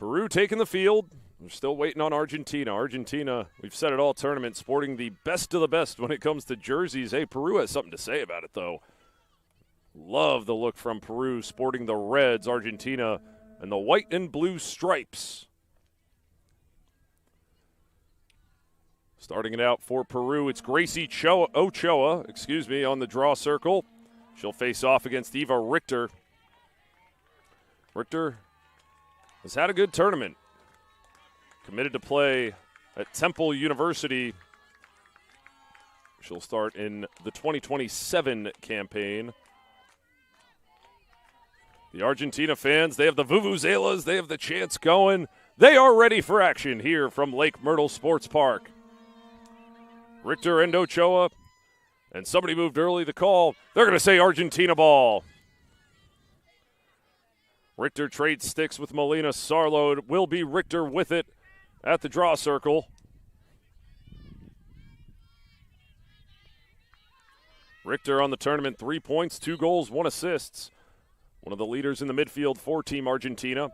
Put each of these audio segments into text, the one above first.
Peru taking the field. We're still waiting on Argentina. Argentina, we've said it all tournament, sporting the best of the best when it comes to jerseys. Hey, Peru has something to say about it, though. Love the look from Peru, sporting the reds, Argentina, and the white and blue stripes. Starting it out for Peru, it's Gracie Ochoa, on the draw circle. She'll face off against Eva Richter. Richter has had a good tournament. Committed to play at Temple University. She'll start in the 2027 campaign. The Argentina fans, they have the vuvuzelas, they have the chants going. They are ready for action here from Lake Myrtle Sports Park. Richter and Ochoa, and somebody moved early to call. They're going to say Argentina ball. Richter trades sticks with Melina Sarlo. It will be Richter with it at the draw circle. Richter on the tournament, 3 points, 2 goals, 1 assist. One of the leaders in the midfield for Team Argentina.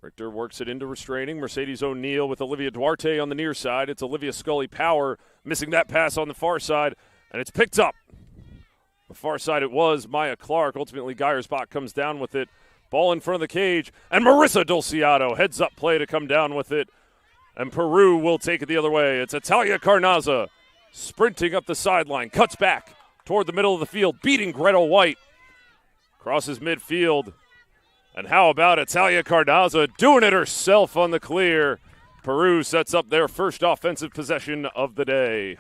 Richter works it into restraining. Mercedes O'Neal with Olivia Duarte on the near side. It's Olivia Scully-Power missing that pass on the far side, and it's picked up. The far side it was Maya Clark. Ultimately, Geyersbach comes down with it. Ball in front of the cage, and Marissa Dulciato heads up play to come down with it. And Peru will take it the other way. It's Italia Carnaza sprinting up the sideline, cuts back toward the middle of the field, beating Greta White. Crosses midfield. And how about Italia Carnaza doing it herself on the clear? Peru sets up their first offensive possession of the day.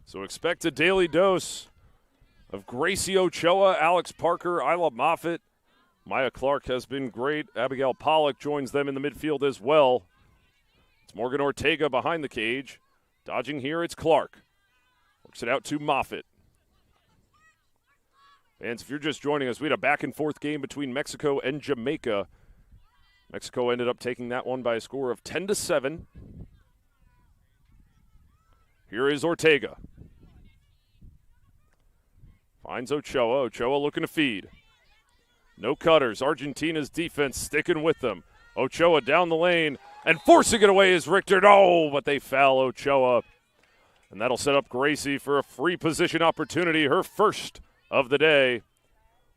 So expect a daily dose of Gracie Ochoa, Alex Parker, Isla Moffitt. Maya Clark has been great. Abigail Pollock joins them in the midfield as well. It's Morgan Ortega behind the cage. Dodging here, it's Clark. Works it out to Moffitt. Fans, if you're just joining us, we had a back-and-forth game between Mexico and Jamaica. Mexico ended up taking that one by a score of 10-7. Here is Ortega. Finds Ochoa. Ochoa looking to feed. No cutters. Argentina's defense sticking with them. Ochoa down the lane, and forcing it away is Richter. No, but they foul Ochoa. And that'll set up Gracie for a free position opportunity, her first of the day.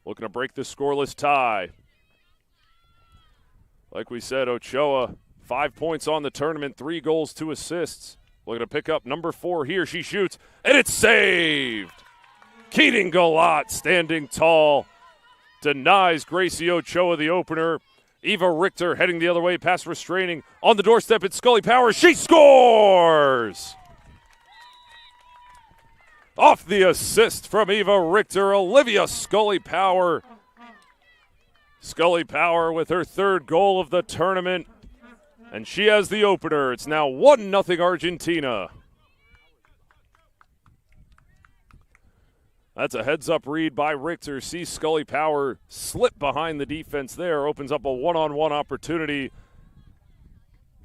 Looking to break the scoreless tie. Like we said, Ochoa, 5 points on the tournament, 3 goals, 2 assists. Looking to pick up number 4 here. She shoots, and it's saved. Keating Galat standing tall. Denies Gracie Ochoa the opener. Eva Richter heading the other way, past restraining. On the doorstep, it's Scully-Power. She scores! Off the assist from Eva Richter, Olivia Scully-Power. Scully-Power with her 3rd goal of the tournament. And she has the opener. It's now 1-0 Argentina. That's a heads-up read by Richter. Sees Scully-Power slip behind the defense there. Opens up a one-on-one opportunity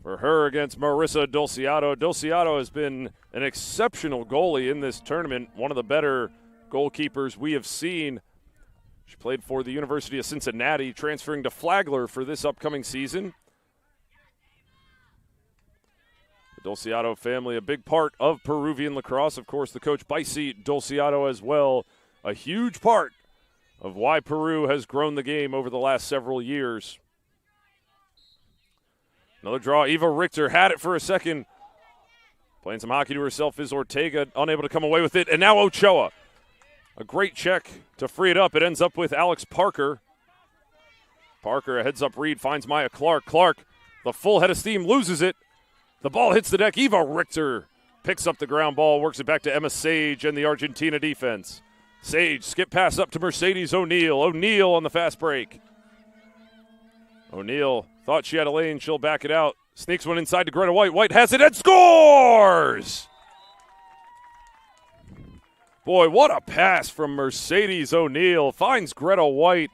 for her against Marissa Dulciato. Dulciato has been an exceptional goalie in this tournament, one of the better goalkeepers we have seen. She played for the University of Cincinnati, transferring to Flagler for this upcoming season. The Dulciato family, a big part of Peruvian lacrosse. Of course, the coach Baisi Dulciato as well, a huge part of why Peru has grown the game over the last several years. Another draw. Eva Richter had it for a second. Playing some hockey to herself is Ortega, unable to come away with it. And now Ochoa. A great check to free it up. It ends up with Alex Parker. Parker, a heads-up read, finds Maya Clark. Clark, the full head of steam, loses it. The ball hits the deck. Eva Richter picks up the ground ball, works it back to Emma Sage and the Argentina defense. Sage, skip pass up to Mercedes O'Neal. O'Neal on the fast break. O'Neal thought she had a lane. She'll back it out. Sneaks one inside to Greta White. White has it and scores! Boy, what a pass from Mercedes O'Neal. Finds Greta White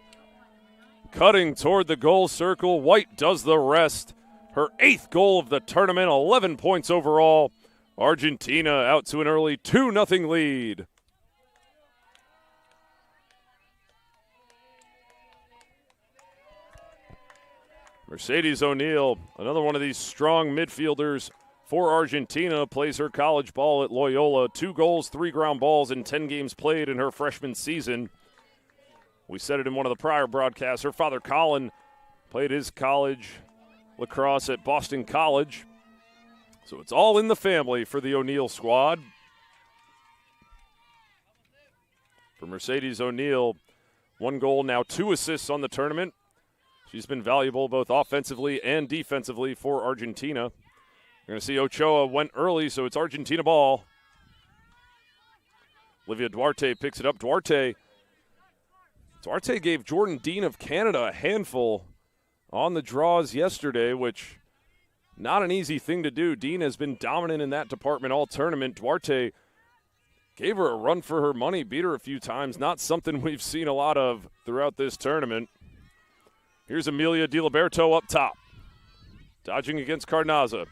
cutting toward the goal circle. White does the rest. Her 8th goal of the tournament, 11 points overall. Argentina out to an early 2-0 lead. Mercedes O'Neal, another one of these strong midfielders for Argentina, plays her college ball at Loyola. 2 goals, 3 ground balls in 10 games played in her freshman season. We said it in one of the prior broadcasts. Her father, Colin, played his college lacrosse at Boston College. So it's all in the family for the O'Neal squad. For Mercedes O'Neal, 1 goal, now 2 assists on the tournament. She's been valuable both offensively and defensively for Argentina. You're going to see Ochoa went early, so it's Argentina ball. Olivia Duarte picks it up. Duarte gave Jordan Dean of Canada a handful on the draws yesterday, which not an easy thing to do. Dean has been dominant in that department all tournament. Duarte gave her a run for her money, beat her a few times. Not something we've seen a lot of throughout this tournament. Here's Amelia DiLiberto up top. Dodging against Carnaza.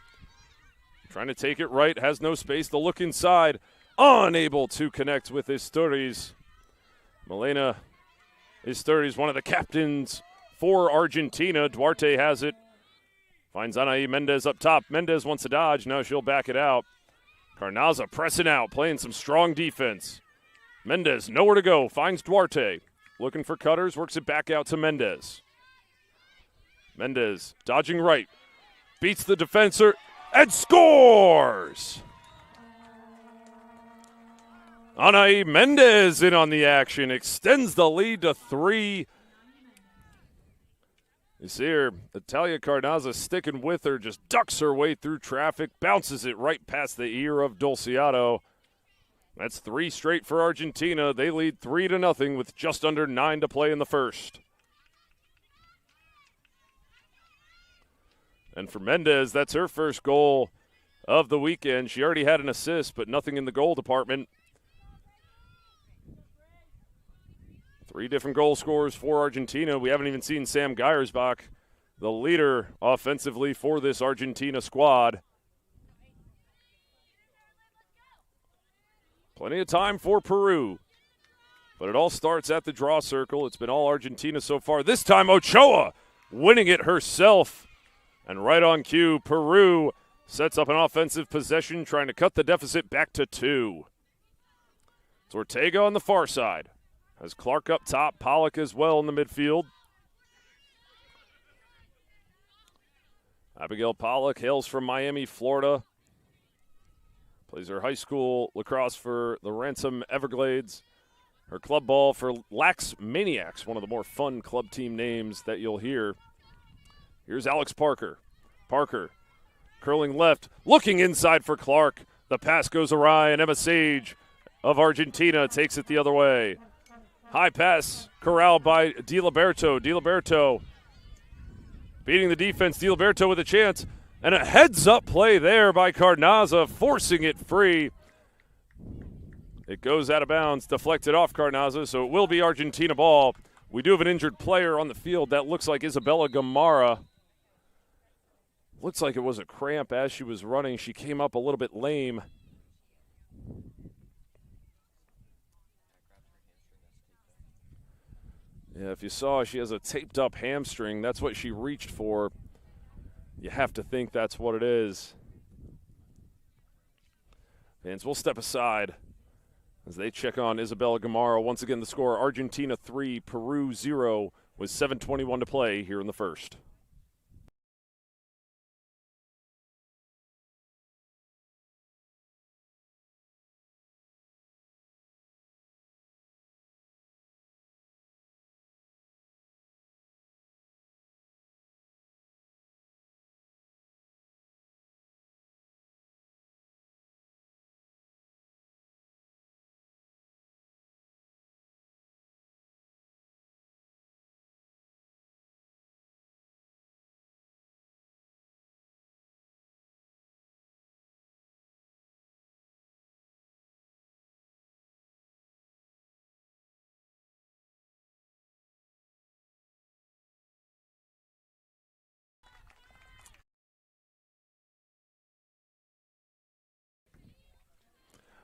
Trying to take it right, has no space. The look inside, unable to connect with Isturiz. Milena Isturiz, one of the captains for Argentina. Duarte has it. Finds Anaí Mendez up top. Mendez wants to dodge. Now she'll back it out. Carnaza pressing out, playing some strong defense. Mendez nowhere to go. Finds Duarte. Looking for cutters, works it back out to Mendez. Mendez dodging right. Beats the defender and scores! Anaí Mendez in on the action. Extends the lead to 3. You see her, Natalia Carnaza sticking with her, just ducks her way through traffic, bounces it right past the ear of Dulciado. That's 3 straight for Argentina. They lead 3-0 with just under 9 to play in the first. And for Mendez, that's her first goal of the weekend. She already had an assist, but nothing in the goal department. 3 different goal scorers for Argentina. We haven't even seen Sam Geiersbach, the leader offensively for this Argentina squad. Plenty of time for Peru. But it all starts at the draw circle. It's been all Argentina so far. This time Ochoa winning it herself. And right on cue, Peru sets up an offensive possession, trying to cut the deficit back to 2. It's Ortega on the far side. Has Clark up top, Pollock as well in the midfield. Abigail Pollock hails from Miami, Florida. Plays her high school lacrosse for the Ransom Everglades. Her club ball for Lax Maniacs, one of the more fun club team names that you'll hear. Here's Alex Parker. Parker curling left, looking inside for Clark. The pass goes awry, and Emma Sage of Argentina takes it the other way. High pass corralled by DiLiberto. DiLiberto beating the defense. DiLiberto with a chance. And a heads-up play there by Carnaza, forcing it free. It goes out of bounds, deflected off Carnaza, so it will be Argentina ball. We do have an injured player on the field. That looks like Isabella Gamarra. Looks like it was a cramp as she was running. She came up a little bit lame. Yeah, if you saw, she has a taped-up hamstring. That's what she reached for. You have to think that's what it is. Fans will step aside as they check on Isabella Gamarra. Once again, the score, Argentina 3, Peru 0, with 7:21 to play here in the first.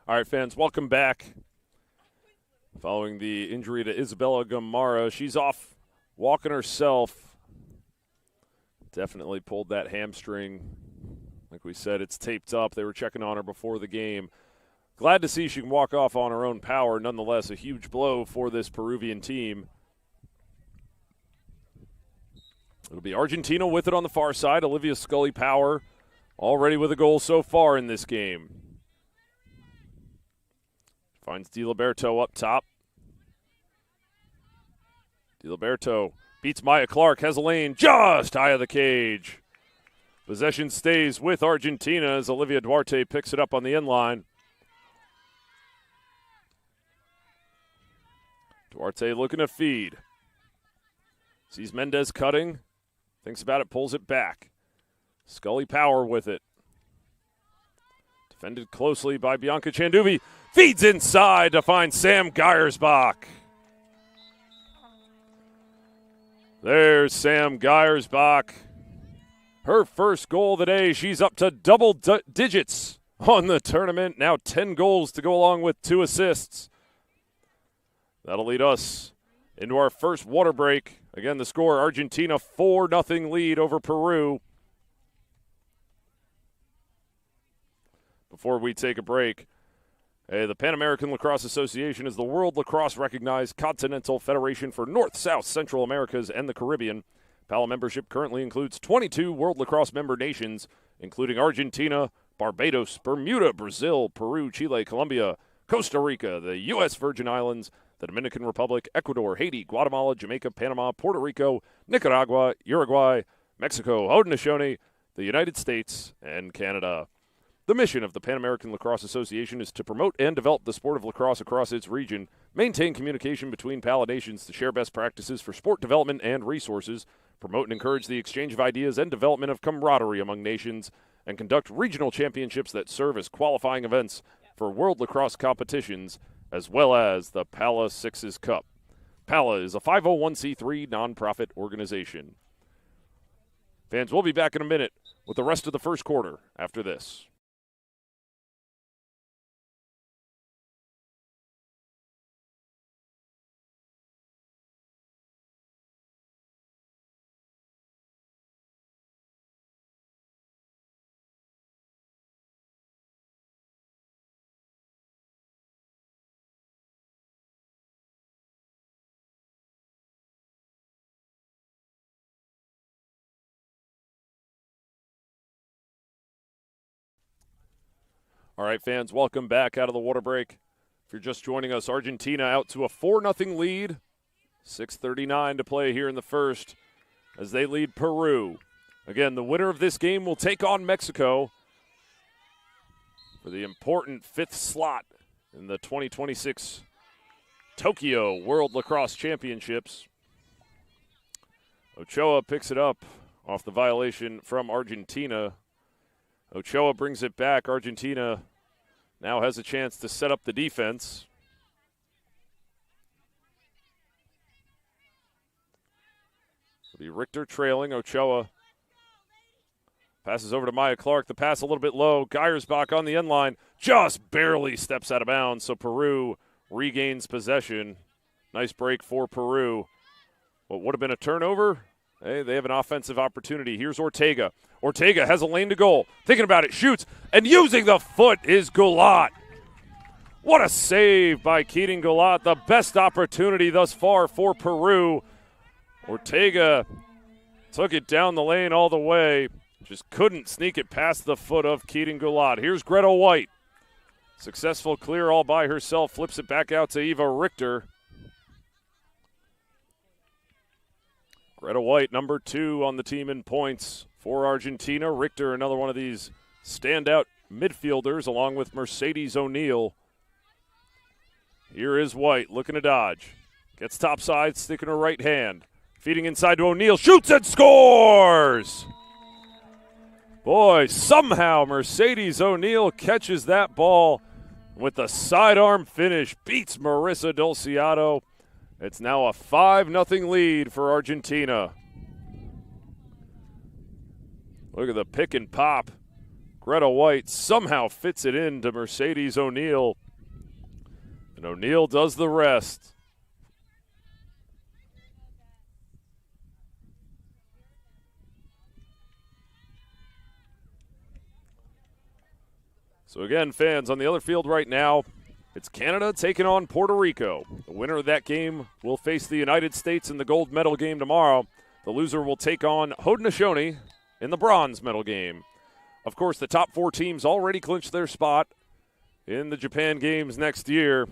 All right, fans, welcome back. Following the injury to Isabella Gamarra, she's off walking herself. Definitely pulled that hamstring. Like we said, it's taped up. They were checking on her before the game. Glad to see she can walk off on her own power. Nonetheless, a huge blow for this Peruvian team. It'll be Argentina with it on the far side. Olivia Scully-Power already with a goal so far in this game. Finds DiLiberto up top. DiLiberto beats Maya Clark, has a lane just high of the cage. Possession stays with Argentina as Olivia Duarte picks it up on the end line. Duarte looking to feed. Sees Mendez cutting. Thinks about it, pulls it back. Scully-Power with it. Defended closely by Bianca Chanduvi. Feeds inside to find Sam Geiersbach. There's Sam Geiersbach. Her first goal of the day. She's up to double digits on the tournament. Now 10 goals to go along with 2 assists. That'll lead us into our first water break. Again, the score, Argentina 4-0 lead over Peru. Before we take a break, the Pan American Lacrosse Association is the World Lacrosse-recognized continental federation for North, South, Central Americas, and the Caribbean. PALA membership currently includes 22 World Lacrosse member nations, including Argentina, Barbados, Bermuda, Brazil, Peru, Chile, Colombia, Costa Rica, the U.S. Virgin Islands, the Dominican Republic, Ecuador, Haiti, Guatemala, Jamaica, Panama, Puerto Rico, Nicaragua, Uruguay, Mexico, Haudenosaunee, the United States, and Canada. The mission of the Pan American Lacrosse Association is to promote and develop the sport of lacrosse across its region, maintain communication between PALA nations to share best practices for sport development and resources, promote and encourage the exchange of ideas and development of camaraderie among nations, and conduct regional championships that serve as qualifying events for World Lacrosse competitions, as well as the PALA Sixes Cup. PALA is a 501c3 nonprofit organization. Fans, we'll be back in a minute with the rest of the first quarter after this. All right, fans, welcome back out of the water break. If you're just joining us, Argentina out to a 4-0 lead. 6:39 to play here in the first as they lead Peru. Again, the winner of this game will take on Mexico for the important 5th slot in the 2026 Tokyo World Lacrosse Championships. Ochoa picks it up off the violation from Argentina. Ochoa brings it back. Argentina now has a chance to set up the defense. It'll be Richter trailing. Ochoa passes over to Maya Clark. The pass a little bit low. Geiersbach on the end line. Just barely steps out of bounds, so Peru regains possession. Nice break for Peru. What would have been a turnover? Hey, they have an offensive opportunity. Here's Ortega. Ortega has a lane to goal. Thinking about it, shoots, and using the foot is Gulat. What a save by Keating Gulat. The best opportunity thus far for Peru. Ortega took it down the lane all the way. Just couldn't sneak it past the foot of Keating Gulat. Here's Greta White. Successful clear all by herself. Flips it back out to Eva Richter. Greta White, number 2 on the team in points for Argentina. Richter, another one of these standout midfielders, along with Mercedes O'Neal. Here is White looking to dodge. Gets topside, sticking her right hand. Feeding inside to O'Neal. Shoots and scores! Boy, somehow Mercedes O'Neal catches that ball with the sidearm finish. Beats Marissa Dulciato. It's now a 5-0 lead for Argentina. Look at the pick and pop. Greta White somehow fits it into Mercedes O'Neal. And O'Neal does the rest. So again, fans, on the other field right now, it's Canada taking on Puerto Rico. The winner of that game will face the United States in the gold medal game tomorrow. The loser will take on Haudenosaunee in the bronze medal game. Of course, the top 4 teams already clinched their spot in the Japan games next year.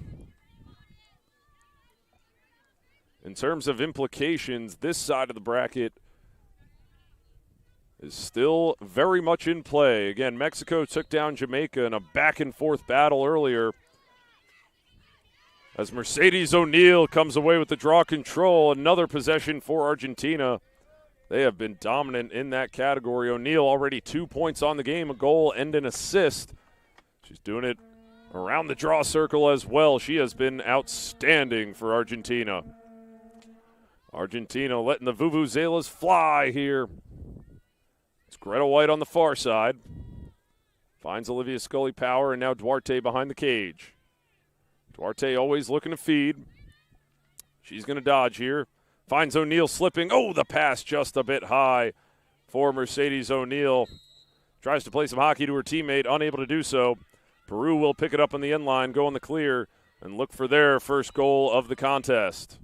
In terms of implications, this side of the bracket is still very much in play. Again, Mexico took down Jamaica in a back-and-forth battle earlier. As Mercedes O'Neal comes away with the draw control, another possession for Argentina. They have been dominant in that category. O'Neal already 2 points on the game, a goal and an assist. She's doing it around the draw circle as well. She has been outstanding for Argentina. Argentina letting the Vuvuzelas fly here. It's Greta White on the far side. Finds Olivia Scully Power, and now Duarte behind the cage. Duarte always looking to feed. She's going to dodge here. Finds O'Neal slipping. Oh, the pass just a bit high for Mercedes O'Neal. Tries to play some hockey to her teammate, unable to do so. Peru will pick it up on the end line, go in the clear, and look for their first goal of the contest.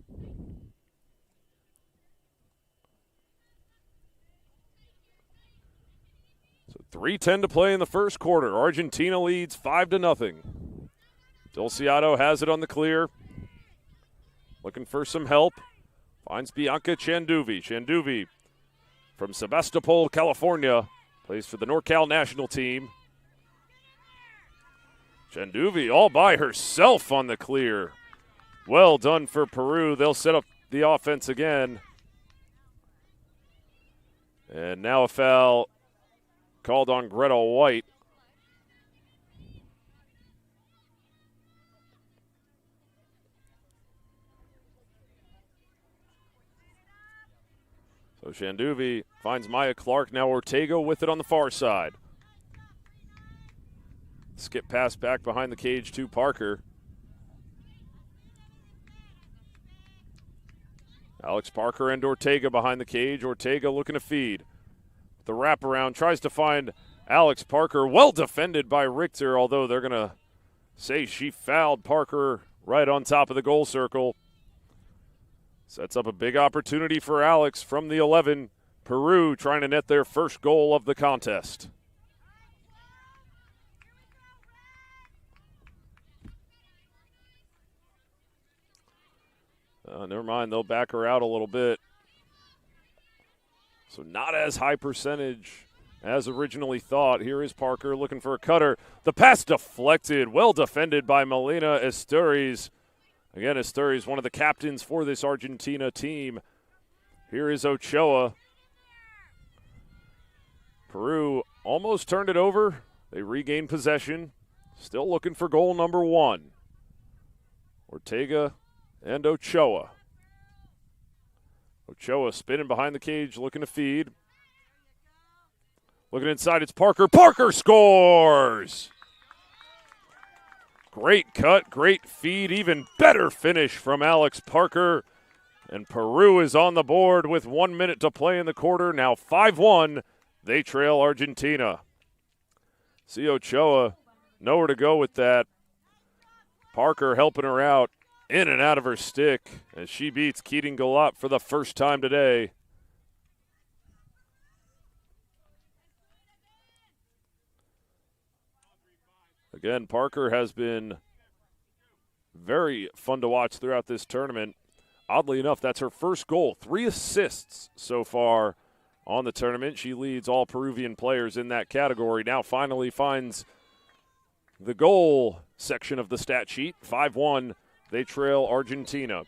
So 3:10 to play in the first quarter. Argentina leads 5-0. Dulciato has it on the clear. Looking for some help. Finds Bianca Chanduvi. Chanduvi from Sebastopol, California. Plays for the NorCal national team. Chanduvi all by herself on the clear. Well done for Peru. They'll set up the offense again. And now a foul called on Greta White. So Chanduvi finds Maya Clark. Now Ortega with it on the far side. Skip pass back behind the cage to Parker. Alex Parker and Ortega behind the cage. Ortega looking to feed. The wraparound tries to find Alex Parker. Well defended by Richter, although they're going to say she fouled Parker right on top of the goal circle. Sets up a big opportunity for Alex from the 11. Peru trying to net their first goal of the contest. Never mind, they'll back her out a little bit. So not as high percentage as originally thought. Here is Parker looking for a cutter. The pass deflected, well defended by Melina Esturiz. Again, Esturiz, one of the captains for this Argentina team. Here is Ochoa. Peru almost turned it over. They regained possession. Still looking for goal number 1. Ortega and Ochoa. Ochoa spinning behind the cage, looking to feed. Looking inside, it's Parker. Parker scores! Great cut, great feed, even better finish from Alex Parker. And Peru is on the board with 1 minute to play in the quarter. Now 5-1, they trail Argentina. See Ochoa, nowhere to go with that. Parker helping her out. In and out of her stick as she beats Keating Galop for the first time today. Again, Parker has been very fun to watch throughout this tournament. Oddly enough, that's her first goal. 3 assists so far on the tournament. She leads all Peruvian players in that category. Now finally finds the goal section of the stat sheet. 5-1. They trail Argentina.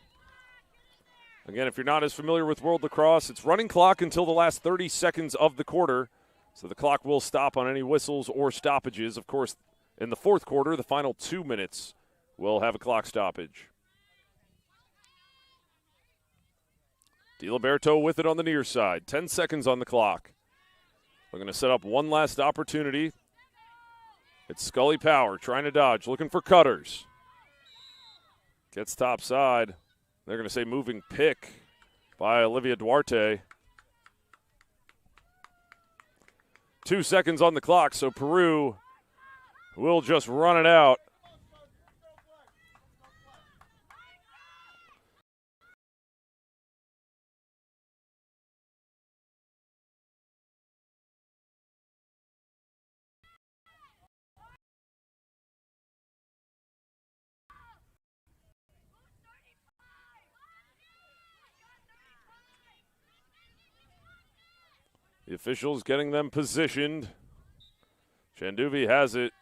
Again, if you're not as familiar with World Lacrosse, it's running clock until the last 30 seconds of the quarter. So the clock will stop on any whistles or stoppages. Of course, in the fourth quarter, the final 2 minutes will have a clock stoppage. DiLiberto with it on the near side. 10 seconds on the clock. We're going to set up one last opportunity. It's Scully Power trying to dodge, looking for cutters. Gets top side. They're going to say moving pick by Olivia Duarte. 2 seconds on the clock, so Peru will just run it out. The officials getting them positioned. Chanduvi has it.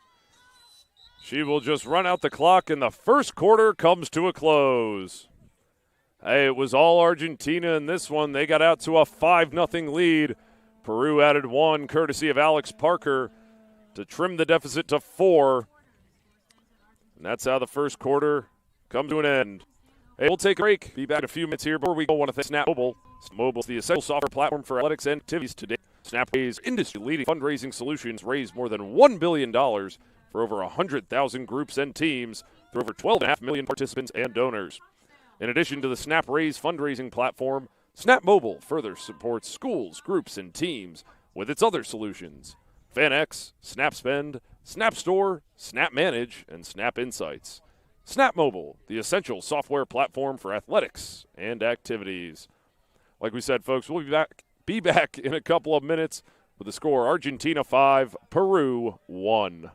She will just run out the clock, and the first quarter comes to a close. Hey, it was all Argentina in this one. They got out to a 5-0 lead. Peru added one, courtesy of Alex Parker, to trim the deficit to 4. And that's how the first quarter comes to an end. Hey, we'll take a break. Be back in a few minutes here. Before we go, I want to thank Snap Mobile. Snap Mobile is the essential software platform for athletics and activities today. Snap Raise industry-leading fundraising solutions raised more than $1 billion for over 100,000 groups and teams through over 12.5 million participants and donors. In addition to the Snap Raise fundraising platform, Snap Mobile further supports schools, groups, and teams with its other solutions: FanX, Snap Spend, Snap Store, Snap Manage, and Snap Insights. Snap Mobile, the essential software platform for athletics and activities. Like we said, folks, we'll be back in a couple of minutes with the score: Argentina 5, Peru 1.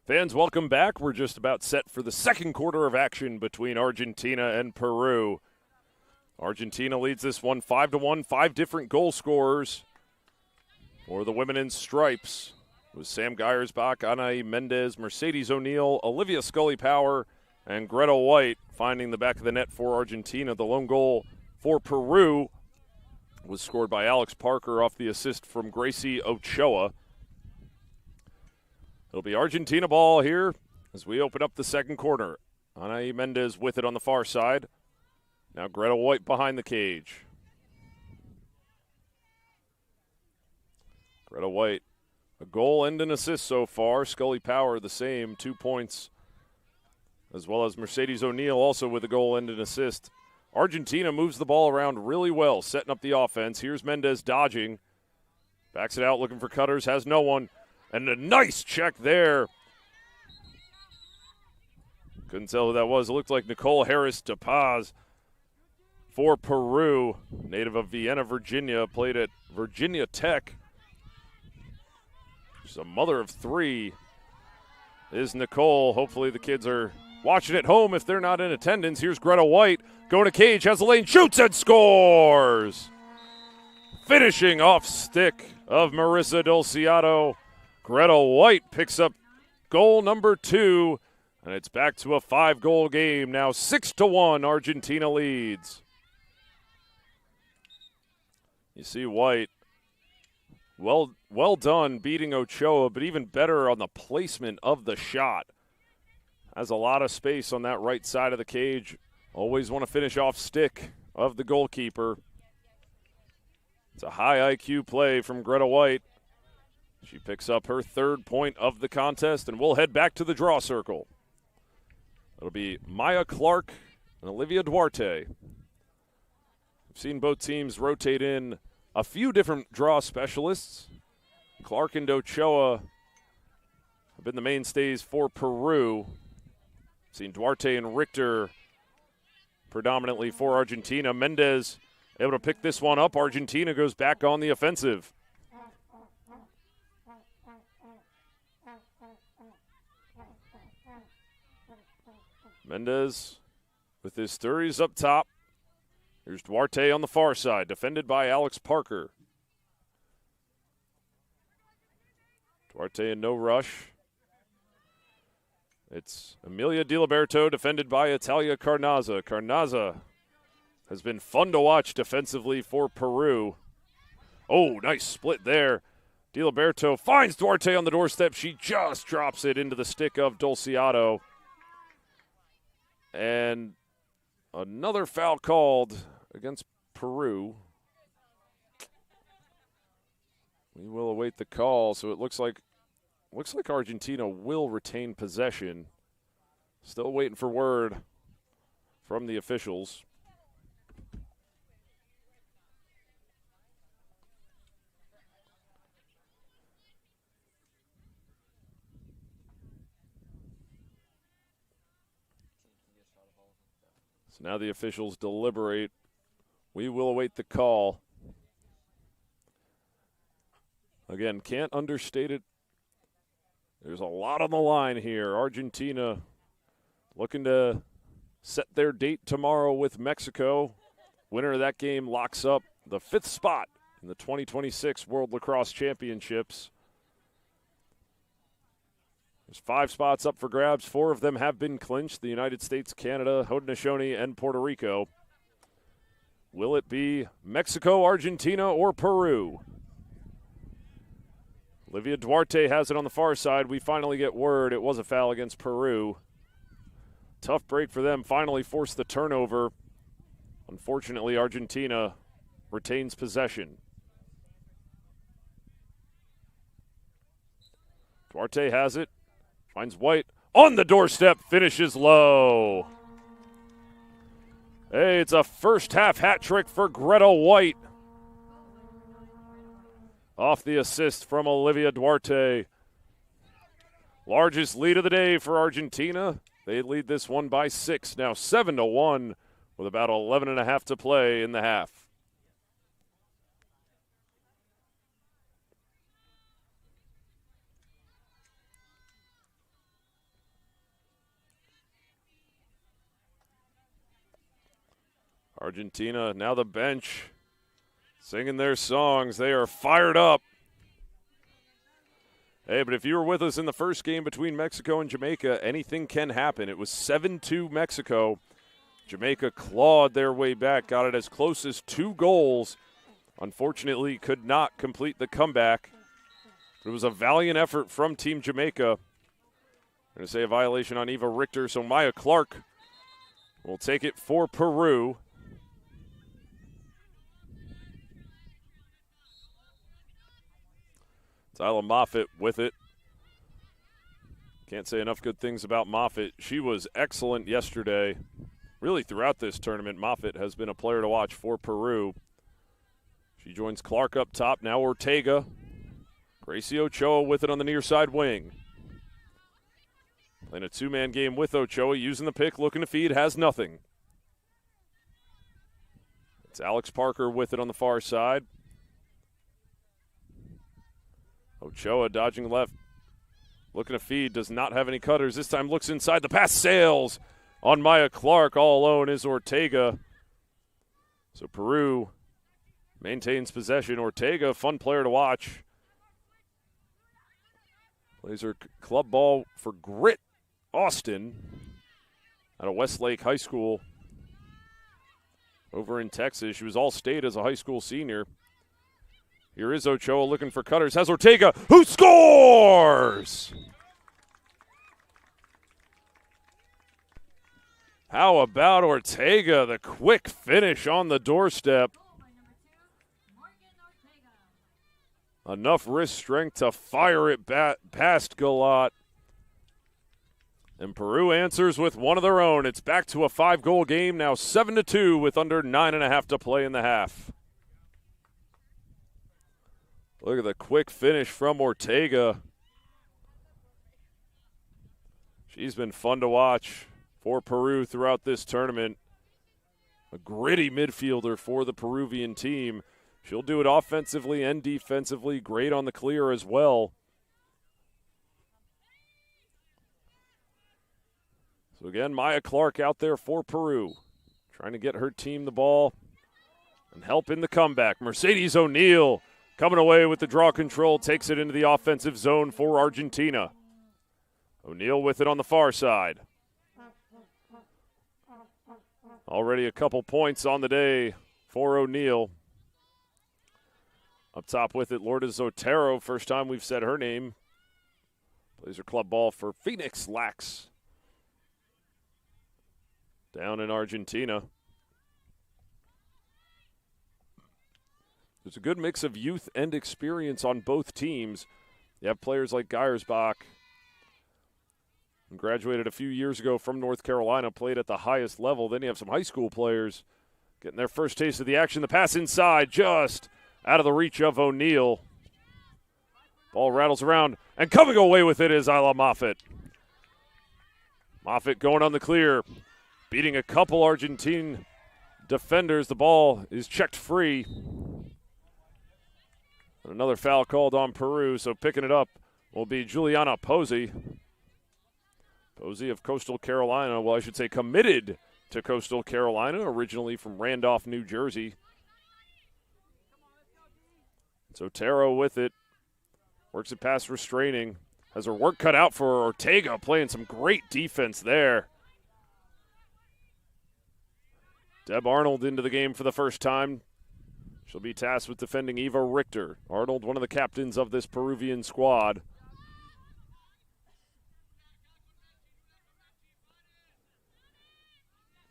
Fans, welcome back. We're just about set for the second quarter of action between Argentina and Peru. Argentina leads this one 5-1, 5 different goal scorers for the women in stripes, with Sam Geyersbach, Anaí Mendez, Mercedes O'Neal, Olivia Scully-Power, and Greta White finding the back of the net for Argentina. The lone goal for Peru was scored by Alex Parker off the assist from Gracie Ochoa. It'll be Argentina ball here as we open up the second quarter. Anaí Mendez with it on the far side. Now Greta White behind the cage. Greta White, a goal and an assist so far. Scully Power the same, 2 points, as well as Mercedes O'Neal also with a goal and an assist. Argentina moves the ball around really well, setting up the offense. Here's Mendez dodging. Backs it out, looking for cutters, has no one. And a nice check there. Couldn't tell who that was. It looked like Nicole Harris de Paz for Peru. Native of Vienna, Virginia. Played at Virginia Tech. She's a mother of 3. Is Nicole. Hopefully the kids are watching at home if they're not in attendance. Here's Greta White. Going to cage. Has the lane. Shoots and scores. Finishing off stick of Marissa Dolciato. Greta White picks up goal number 2, and it's back to a 5-goal game. Now 6-1, Argentina leads. You see White Well done beating Ochoa, but even better on the placement of the shot. Has a lot of space on that right side of the cage. Always want to finish off stick of the goalkeeper. It's a high IQ play from Greta White. She picks up her 3rd point of the contest, and we'll head back to the draw circle. It'll be Maya Clark and Olivia Duarte. We've seen both teams rotate in a few different draw specialists. Clark and Ochoa have been the mainstays for Peru. Seen Duarte and Richter predominantly for Argentina. Mendez able to pick this one up. Argentina goes back on the offensive. Mendez with his threes up top. Here's Duarte on the far side, defended by Alex Parker. Duarte in no rush. It's Emilia DiLiberto, defended by Italia Carnaza. Carnaza has been fun to watch defensively for Peru. Oh, nice split there. DiLiberto finds Duarte on the doorstep. She just drops it into the stick of Dulciato. And another foul called against Peru. We will await the call, so it looks like Argentina will retain possession. Still waiting for word from the officials. So now the officials deliberate. We will await the call. Again, can't understate it. There's a lot on the line here. Argentina looking to set their date tomorrow with Mexico. Winner of that game locks up the 5th spot in the 2026 World Lacrosse Championships. There's 5 spots up for grabs. 4 of them have been clinched. The United States, Canada, Haudenosaunee, and Puerto Rico. Will it be Mexico, Argentina, or Peru? Olivia Duarte has it on the far side. We finally get word it was a foul against Peru. Tough break for them. Finally forced the turnover. Unfortunately, Argentina retains possession. Duarte has it. Finds White on the doorstep. Finishes low. Hey, it's a first-half hat trick for Greta White. Off the assist from Olivia Duarte. Largest lead of the day for Argentina. They lead this one by 6, now 7-1 with about 11.5 to play in the half. Argentina, now the bench, singing their songs. They are fired up. Hey, but if you were with us in the first game between Mexico and Jamaica, anything can happen. It was 7-2 Mexico. Jamaica clawed their way back, got it as close as 2 goals. Unfortunately, could not complete the comeback. It was a valiant effort from Team Jamaica. I'm going to say a violation on Eva Richter, so Maya Clark will take it for Peru. Tyler Moffitt with it. Can't say enough good things about Moffitt. She was excellent yesterday. Really throughout this tournament, Moffitt has been a player to watch for Peru. She joins Clark up top. Now Ortega. Gracie Ochoa with it on the near side wing. Playing a 2-man game with Ochoa, using the pick, looking to feed, has nothing. It's Alex Parker with it on the far side. Ochoa dodging left, looking to feed, does not have any cutters. This time looks inside, the pass sails on Maya Clark. All alone is Ortega. So Peru maintains possession. Ortega, fun player to watch. Plays her club ball for Grit Austin out of Westlake High School over in Texas. She was all-state as a high school senior. Here is Ochoa looking for cutters. Has Ortega, who scores! How about Ortega? The quick finish on the doorstep. Enough wrist strength to fire it past Galat. And Peru answers with one of their own. It's back to a 5-goal game, now 7-2 with under 9.5 to play in the half. Look at the quick finish from Ortega. She's been fun to watch for Peru throughout this tournament. A gritty midfielder for the Peruvian team. She'll do it offensively and defensively. Great on the clear as well. So again, Maya Clark out there for Peru, trying to get her team the ball and help in the comeback. Mercedes O'Neal coming away with the draw control, takes it into the offensive zone for Argentina. O'Neal with it on the far side. Already a couple points on the day for O'Neal. Up top with it, Lourdes Otero. First time we've said her name. Plays her club ball for Phoenix Lax down in Argentina. There's a good mix of youth and experience on both teams. You have players like Geiersbach, who graduated a few years ago from North Carolina, played at the highest level. Then you have some high school players getting their first taste of the action. The pass inside, just out of the reach of O'Neal. Ball rattles around, and coming away with it is Isla Moffitt. Moffitt going on the clear, beating a couple Argentine defenders. The ball is checked free. Another foul called on Peru, so picking it up will be Juliana Posey. Posey of Coastal Carolina, well, I should say committed to Coastal Carolina, originally from Randolph, New Jersey. So Taro with it, works it past restraining, has her work cut out for Ortega, playing some great defense there. Deb Arnold into the game for the first time. She'll be tasked with defending Eva Richter. Arnold, one of the captains of this Peruvian squad.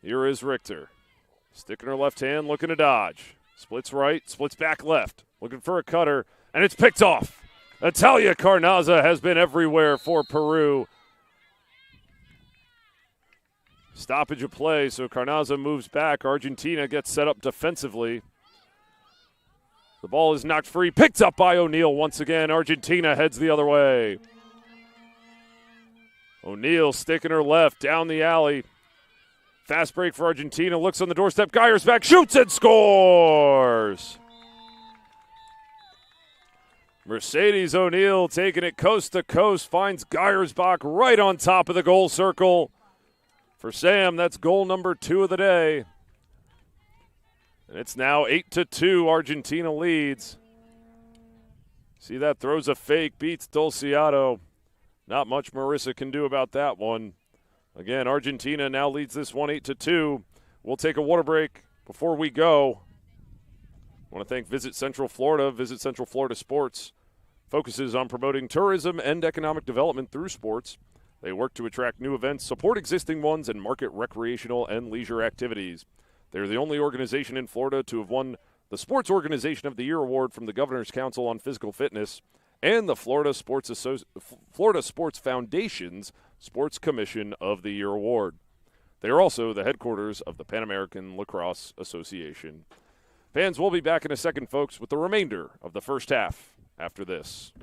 Here is Richter. Sticking her left hand, looking to dodge. Splits right, splits back left. Looking for a cutter, and it's picked off. Natalia Carnaza has been everywhere for Peru. Stoppage of play, so Carnaza moves back. Argentina gets set up defensively. The ball is knocked free, picked up by O'Neal once again. Argentina heads the other way. O'Neal sticking her left down the alley. Fast break for Argentina, looks on the doorstep. Geiersbach shoots and scores! Mercedes O'Neal taking it coast to coast, finds Geiersbach right on top of the goal circle. For Sam, that's goal number 2 of the day. And it's now 8-2, Argentina leads. See that, throws a fake, beats Dulciado. Not much Marissa can do about that one. Again, Argentina now leads this one 8-2. We'll take a water break before we go. I want to thank Visit Central Florida. Visit Central Florida Sports focuses on promoting tourism and economic development through sports. They work to attract new events, support existing ones, and market recreational and leisure activities. They're the only organization in Florida to have won the Sports Organization of the Year award from the Governor's Council on Physical Fitness and the Florida Sports Foundation's Sports Commission of the Year award. They are also the headquarters of the Pan American Lacrosse Association. Fans, we'll be back in a second, folks, with the remainder of the first half after this.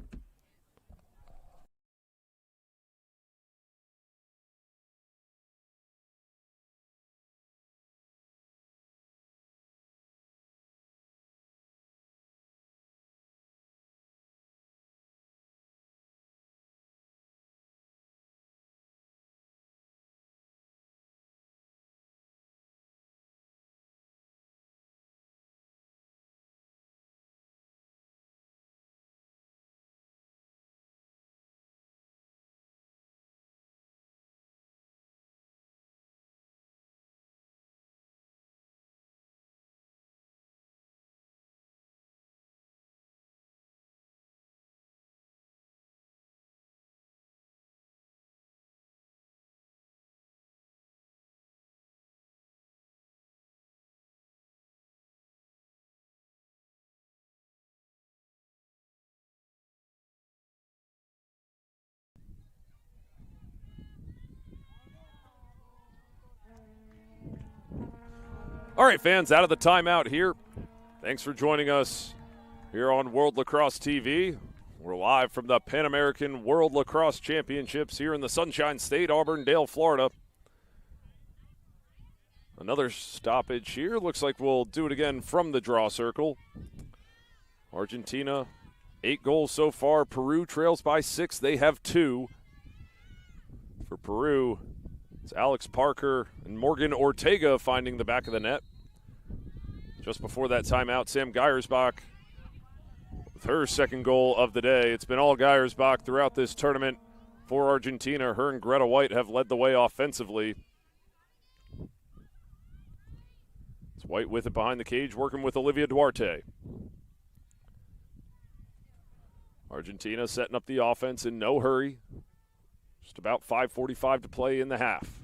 All right, fans, out of the timeout here. Thanks for joining us here on World Lacrosse TV. We're live from the Pan American World Lacrosse Championships here in the Sunshine State, Auburndale, Florida. Another stoppage here. Looks like we'll do it again from the draw circle. Argentina, 8 goals so far. Peru trails by 6. They have 2. For Peru, it's Alex Parker and Morgan Ortega finding the back of the net. Just before that timeout, Sam Geiersbach with her second goal of the day. It's been all Geiersbach throughout this tournament for Argentina. Her and Greta White have led the way offensively. It's White with it behind the cage, working with Olivia Duarte. Argentina setting up the offense in no hurry. Just about 5:45 to play in the half.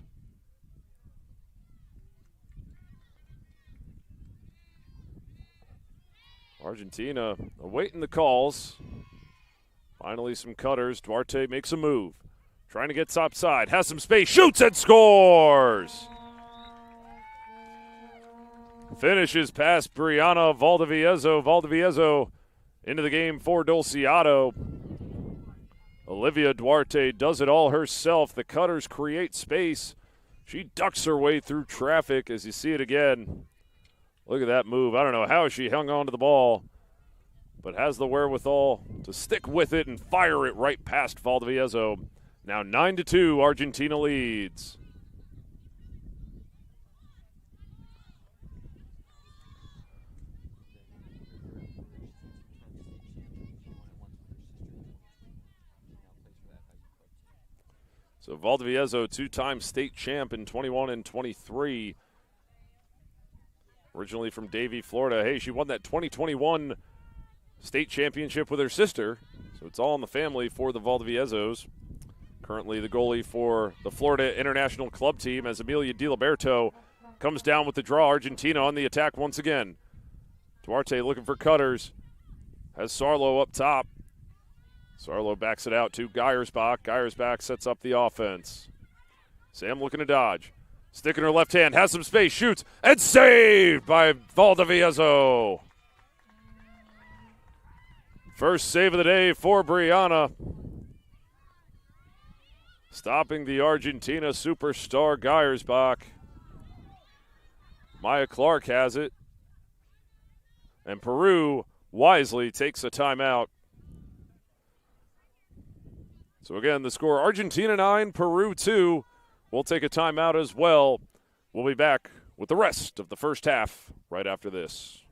Argentina awaiting the calls. Finally some cutters. Duarte makes a move. Trying to get top side. Has some space. Shoots and scores! Finishes past Brianna Valdivieso. Valdivieso into the game for Dulciado. Olivia Duarte does it all herself. The cutters create space. She ducks her way through traffic as you see it again. Look at that move. I don't know how she hung on to the ball, but has the wherewithal to stick with it and fire it right past Valdivieso. Now 9-2, Argentina leads. So Valdivieso, 2-time state champ in 21 and 23. Originally from Davie, Florida. Hey, she won that 2021 state championship with her sister. So it's all in the family for the Valdiviesos. Currently the goalie for the Florida International Club team as Amelia DiLiberto comes down with the draw. Argentina on the attack once again. Duarte looking for cutters. Has Sarlo up top. Sarlo backs it out to Geiersbach. Geiersbach sets up the offense. Sam looking to dodge. Stick in her left hand, has some space, shoots, and saved by Valdivieso. First save of the day for Brianna. Stopping the Argentina superstar Geiersbach. Maya Clark has it. And Peru wisely takes a timeout. So again, the score, Argentina 9, Peru 2. We'll take a timeout as well. We'll be back with the rest of the first half right after this.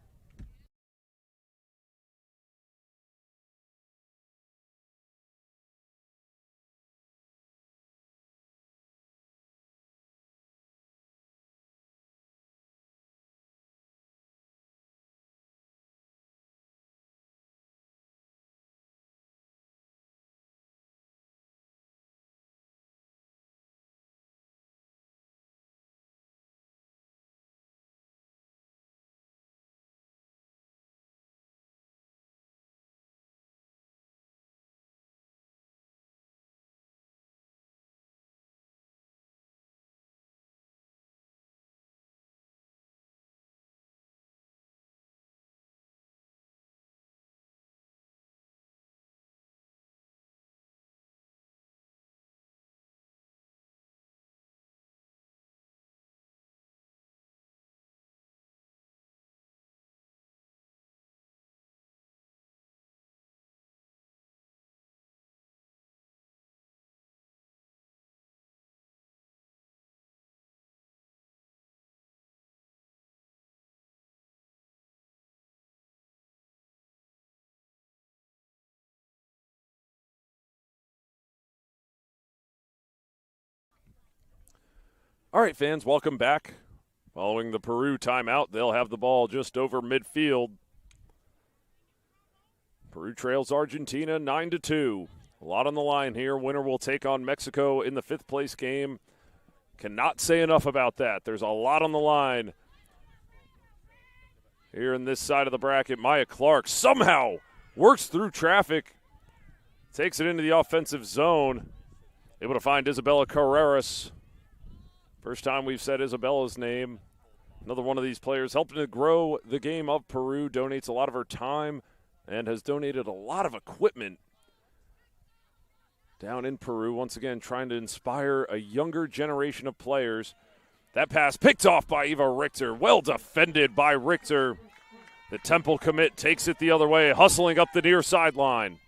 All right, fans, welcome back. Following the Peru timeout, they'll have the ball just over midfield. Peru trails Argentina 9-2. A lot on the line here. Winner will take on Mexico in the 5th place game. Cannot say enough about that. There's a lot on the line here in this side of the bracket. Maya Clark somehow works through traffic, takes it into the offensive zone, able to find Isabella Carreras. First time we've said Isabella's name Another one of these players helping to grow the game of Peru, donates a lot of her time and has donated a lot of equipment down in Peru. Once again, trying to inspire a younger generation of players. That pass picked off by Eva Richter. Well defended by Richter. The Temple commit takes it the other way, hustling up the near sideline.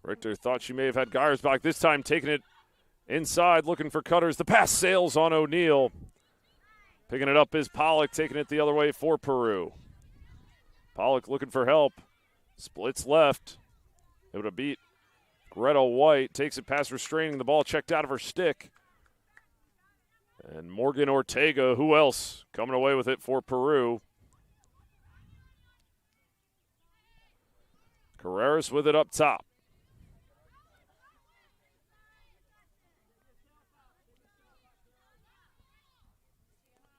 Richter thought she may have had Geiersbach this time, taking it inside, looking for cutters. The pass sails on O'Neal. Picking it up is Pollock, taking it the other way for Peru. Pollock looking for help. Splits left. Able to beat Greta White. Takes it past restraining. The ball checked out of her stick. And Morgan Ortega, who else, coming away with it for Peru. Carreras with it up top.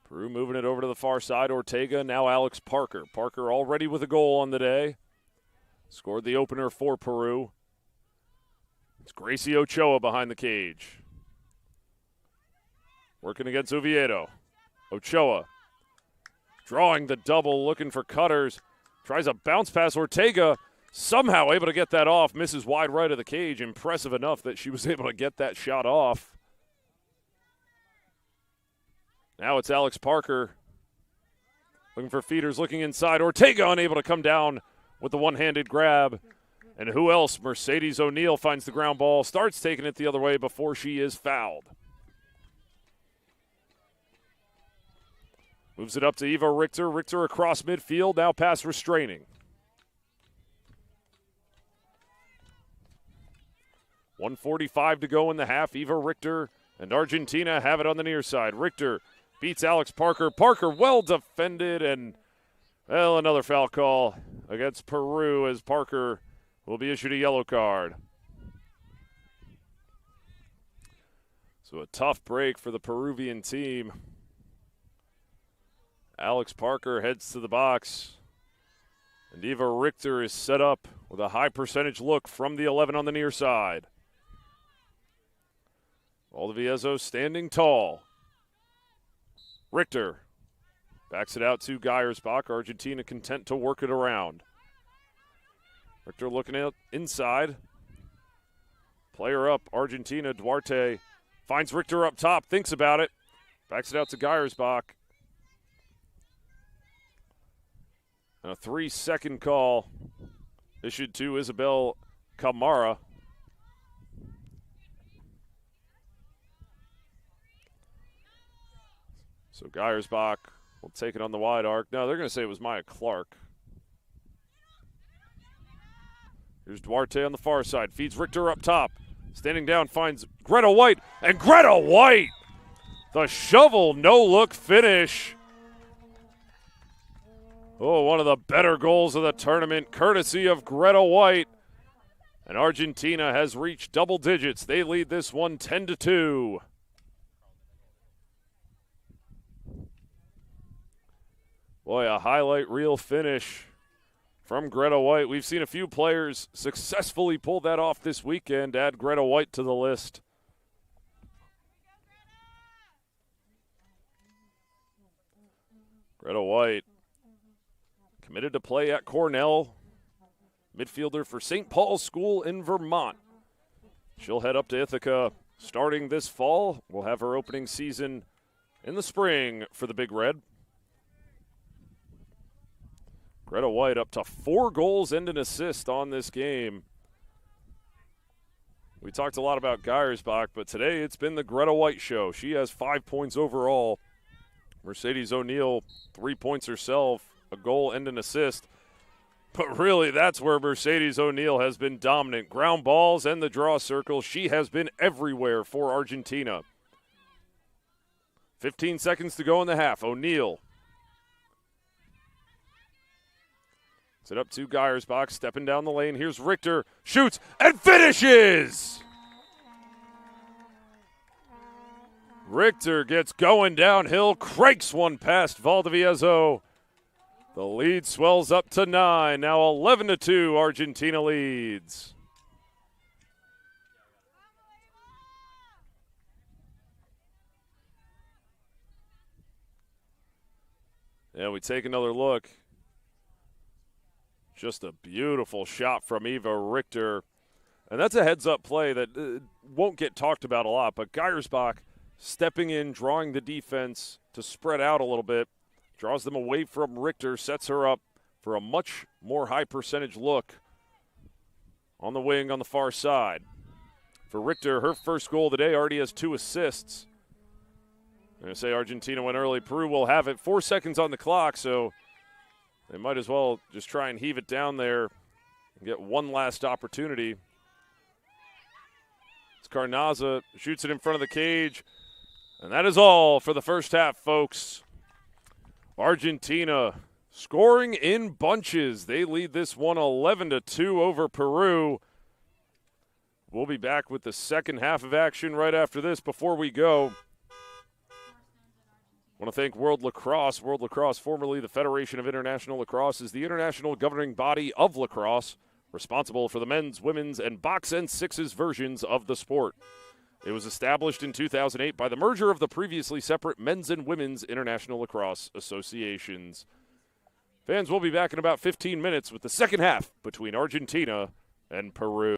Peru moving it over to the far side. Ortega, now Alex Parker. Parker already with a goal on the day. Scored the opener for Peru. It's Gracie Ochoa behind the cage. Working against Oviedo. Ochoa drawing the double, looking for cutters. Tries a bounce pass. Ortega somehow able to get that off. Misses wide right of the cage. Impressive enough that she was able to get that shot off. Now it's Alex Parker looking for feeders, looking inside. Ortega unable to come down with the one-handed grab. And who else? Mercedes O'Neal finds the ground ball, starts taking it the other way before she is fouled. Moves it up to Eva Richter. Richter across midfield, now past restraining. 1:45 to go in the half. Eva Richter and Argentina have it on the near side. Richter beats Alex Parker. Parker well defended, and, well, another foul call against Peru as Parker will be issued a yellow card. So a tough break for the Peruvian team. Alex Parker heads to the box, and Eva Richter is set up with a high percentage look from the 11 on the near side. Valdivieso standing tall. Richter backs it out to Geiersbach. Argentina content to work it around. Richter looking out inside. Player up, Argentina. Duarte finds Richter up top, thinks about it. Backs it out to Geiersbach. And a 3-second call issued to Isabel Camara. So Geiersbach will take it on the wide arc. No, they're going to say it was Maya Clark. Here's Duarte on the far side. Feeds Richter up top. Standing down, finds Greta White. And Greta White! The shovel no-look finish. Oh, one of the better goals of the tournament, courtesy of Greta White. And Argentina has reached double digits. They lead this one 10-2. Boy, a highlight reel finish from Greta White. We've seen a few players successfully pull that off this weekend. Add Greta White to the list. Greta White committed to play at Cornell. Midfielder for St. Paul's School in Vermont. She'll head up to Ithaca starting this fall. We'll have her opening season in the spring for the Big Red. Greta White up to 4 goals and an assist on this game. We talked a lot about Geiersbach, but today it's been the Greta White show. She has 5 points overall. Mercedes O'Neal, 3 points herself, a goal and an assist. But really, that's where Mercedes O'Neal has been dominant. Ground balls and the draw circle. She has been everywhere for Argentina. 15 seconds to go in the half. O'Neal. Set up to Geiersbach, stepping down the lane. Here's Richter, shoots and finishes! Richter gets going downhill, cranks one past Valdivieso. The lead swells up to 9. Now 11-2, Argentina leads. Yeah, we take another look. Just a beautiful shot from Eva Richter. And that's a heads-up play that won't get talked about a lot, but Geiersbach stepping in, drawing the defense to spread out a little bit, draws them away from Richter, sets her up for a much more high-percentage look on the wing on the far side. For Richter, her first goal of the day already has 2 assists. I'm going to say Argentina went early. Peru will have it. 4 seconds on the clock, so they might as well just try and heave it down there and get one last opportunity. Carnaza shoots it in front of the cage. And that is all for the first half, folks. Argentina scoring in bunches. They lead this one 11-2 over Peru. We'll be back with the second half of action right after this. Before we go, I want to thank World Lacrosse. World Lacrosse, formerly the Federation of International Lacrosse, is the international governing body of lacrosse, responsible for the men's, women's, and box and sixes versions of the sport. It was established in 2008 by the merger of the previously separate men's and women's international lacrosse associations. Fans, will be back in about 15 minutes with the second half between Argentina and Peru.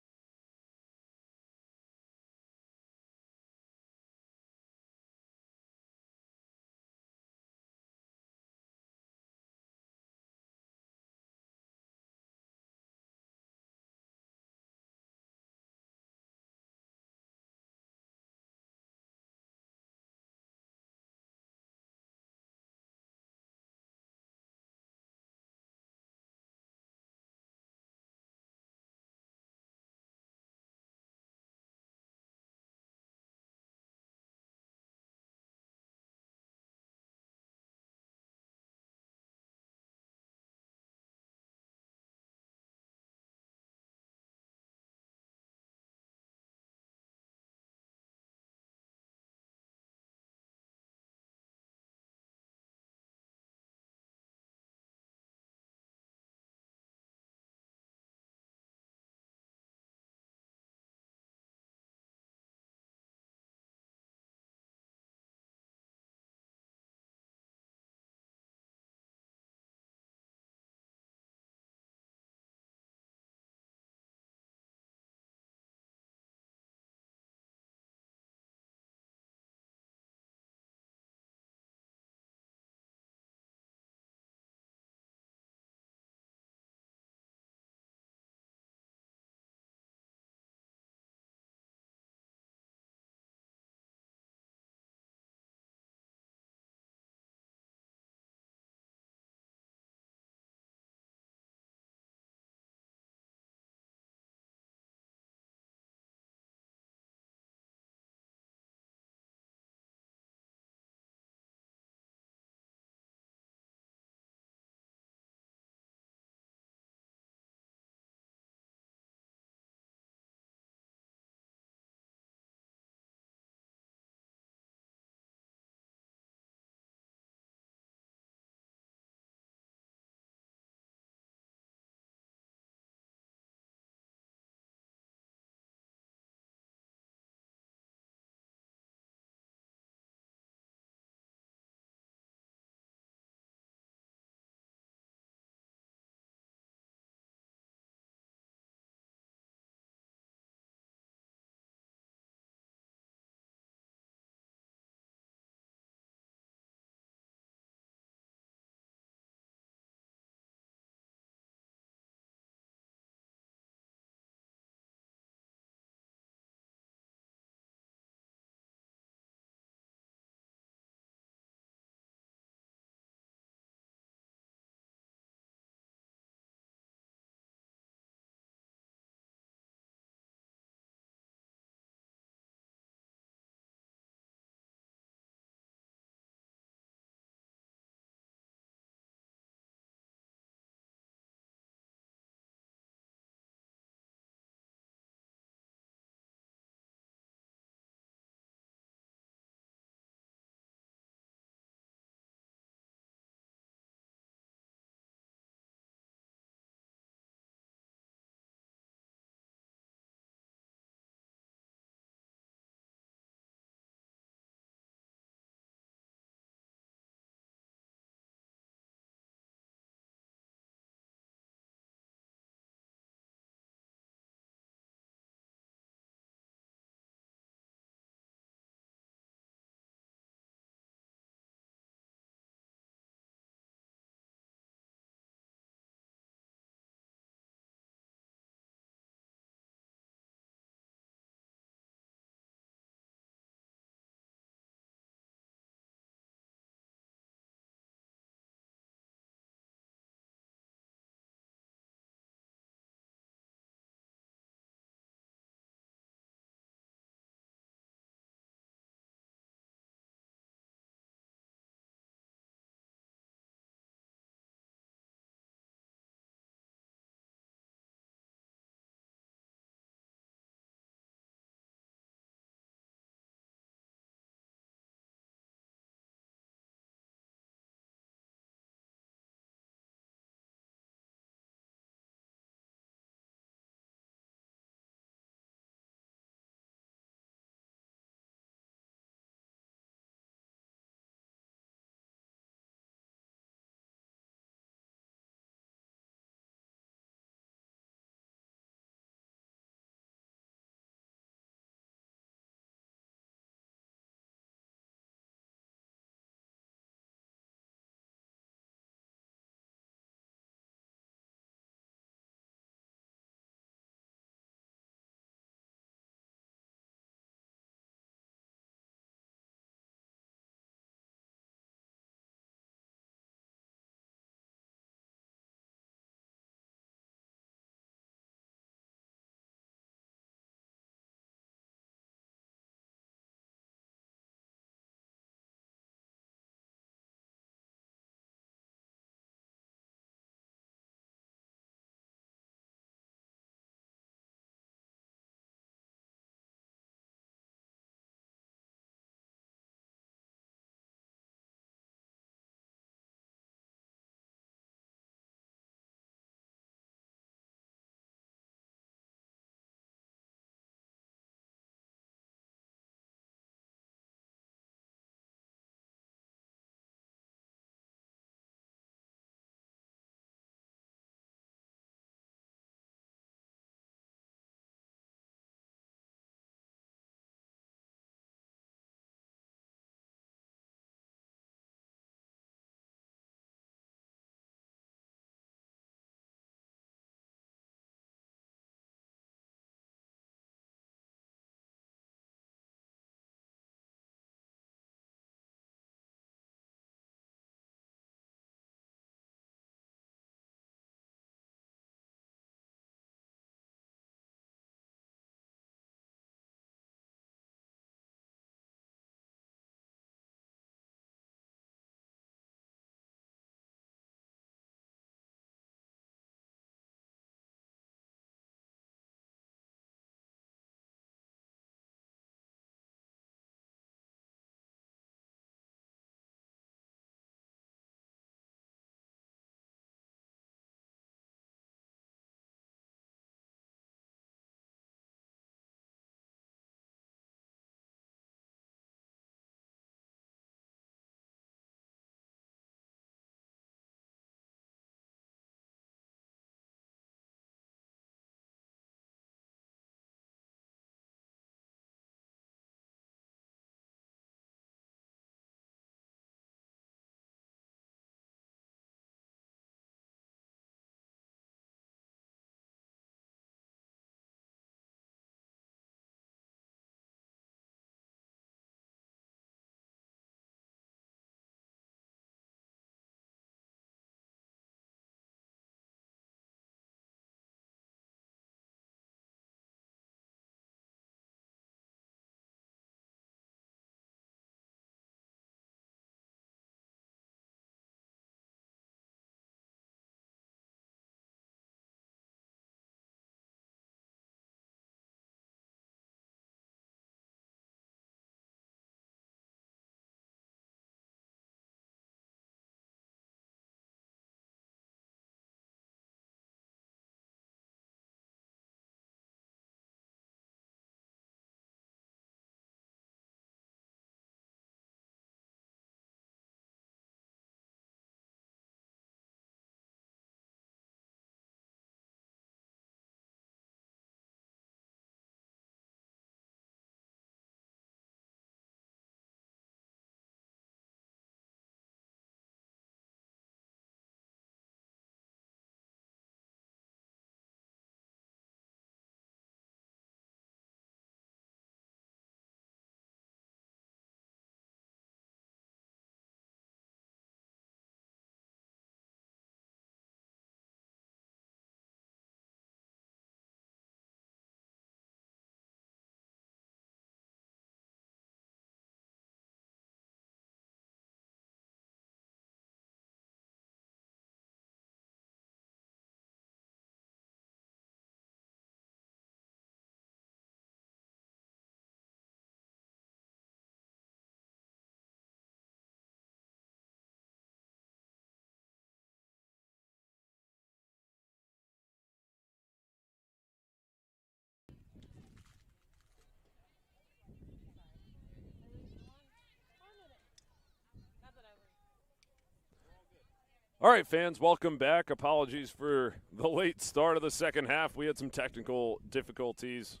All right, fans, welcome back. Apologies for the late start of the second half. We had some technical difficulties.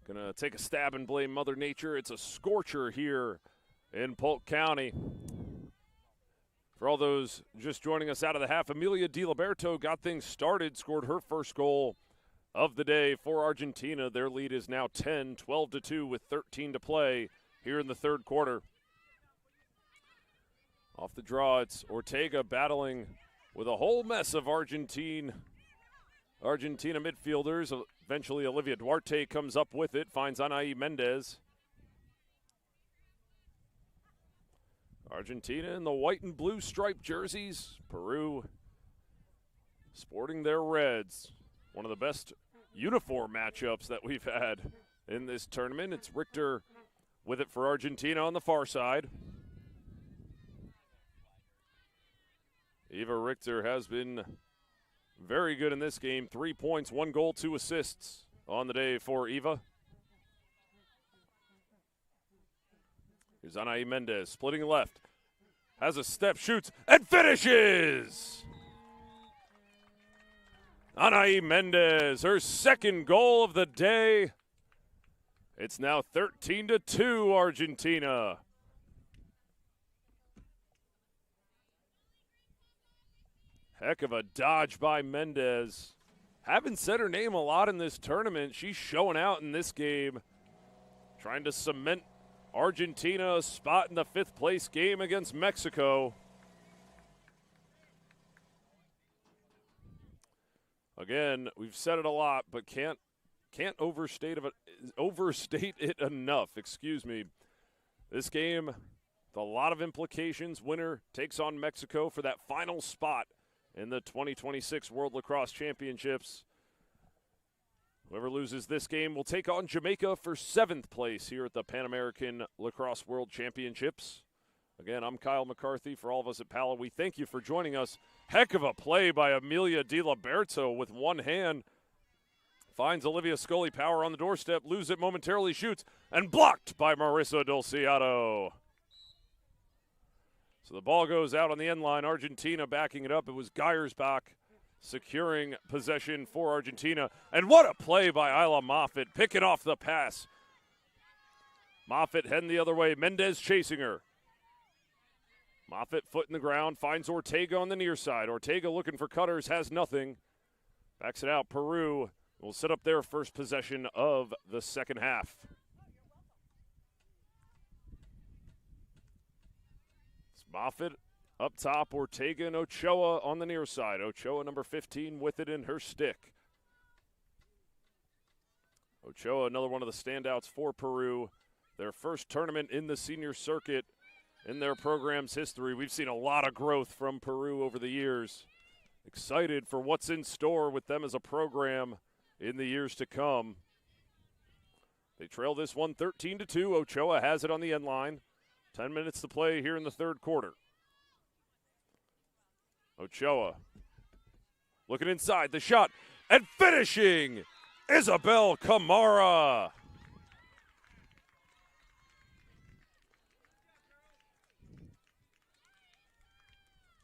Gonna take a stab and blame Mother Nature. It's a scorcher here in Polk County. For all those just joining us out of the half, Amelia DiLiberto got things started, scored her first goal of the day for Argentina. Their lead is now 10, 12-2 with 13 to play here in the third quarter. Off the draw, it's Ortega battling with a whole mess of Argentina midfielders. Eventually, Olivia Duarte comes up with it, finds Anaí Mendez. Argentina in the white and blue striped jerseys. Peru sporting their reds. One of the best uniform matchups that we've had in this tournament. It's Richter with it for Argentina on the far side. Eva Richter has been very good in this game. 3 points, 1 goal, 2 assists on the day for Eva. Here's Anaí Mendez splitting left. Has a step, shoots, and finishes! Anaí Mendez, her second goal of the day. It's now 13-2 Argentina. Heck of a dodge by Mendez. Haven't said her name a lot in this tournament. She's showing out in this game, trying to cement Argentina a spot in the fifth place game against Mexico. Again, we've said it a lot, but can't overstate it enough. Excuse me. This game, with a lot of implications. Winner takes on Mexico for that final spot in the 2026 World Lacrosse Championships. Whoever loses this game will take on Jamaica for 7th place here at the Pan American Lacrosse World Championships. Again, I'm Kyle McCarthy. For all of us at Pala, we thank you for joining us. Heck of a play by Amelia DiLiberto with one hand. Finds Olivia Scully Power on the doorstep, loses it momentarily, shoots, and blocked by Marissa Dulciato. So the ball goes out on the end line. Argentina backing it up. It was Geiersbach securing possession for Argentina. And what a play by Isla Moffitt, picking off the pass. Moffitt heading the other way. Mendez chasing her. Moffitt foot in the ground, finds Ortega on the near side. Ortega looking for cutters, has nothing. Backs it out. Peru will set up their first possession of the second half. Moffitt up top, Ortega and Ochoa on the near side. Ochoa, number 15, with it in her stick. Ochoa, another one of the standouts for Peru. Their first tournament in the senior circuit in their program's history. We've seen a lot of growth from Peru over the years. Excited for what's in store with them as a program in the years to come. They trail this one 13-2. Ochoa has it on the end line. 10 minutes to play here in the third quarter. Ochoa looking inside, the shot, and finishing, Isabel Camara.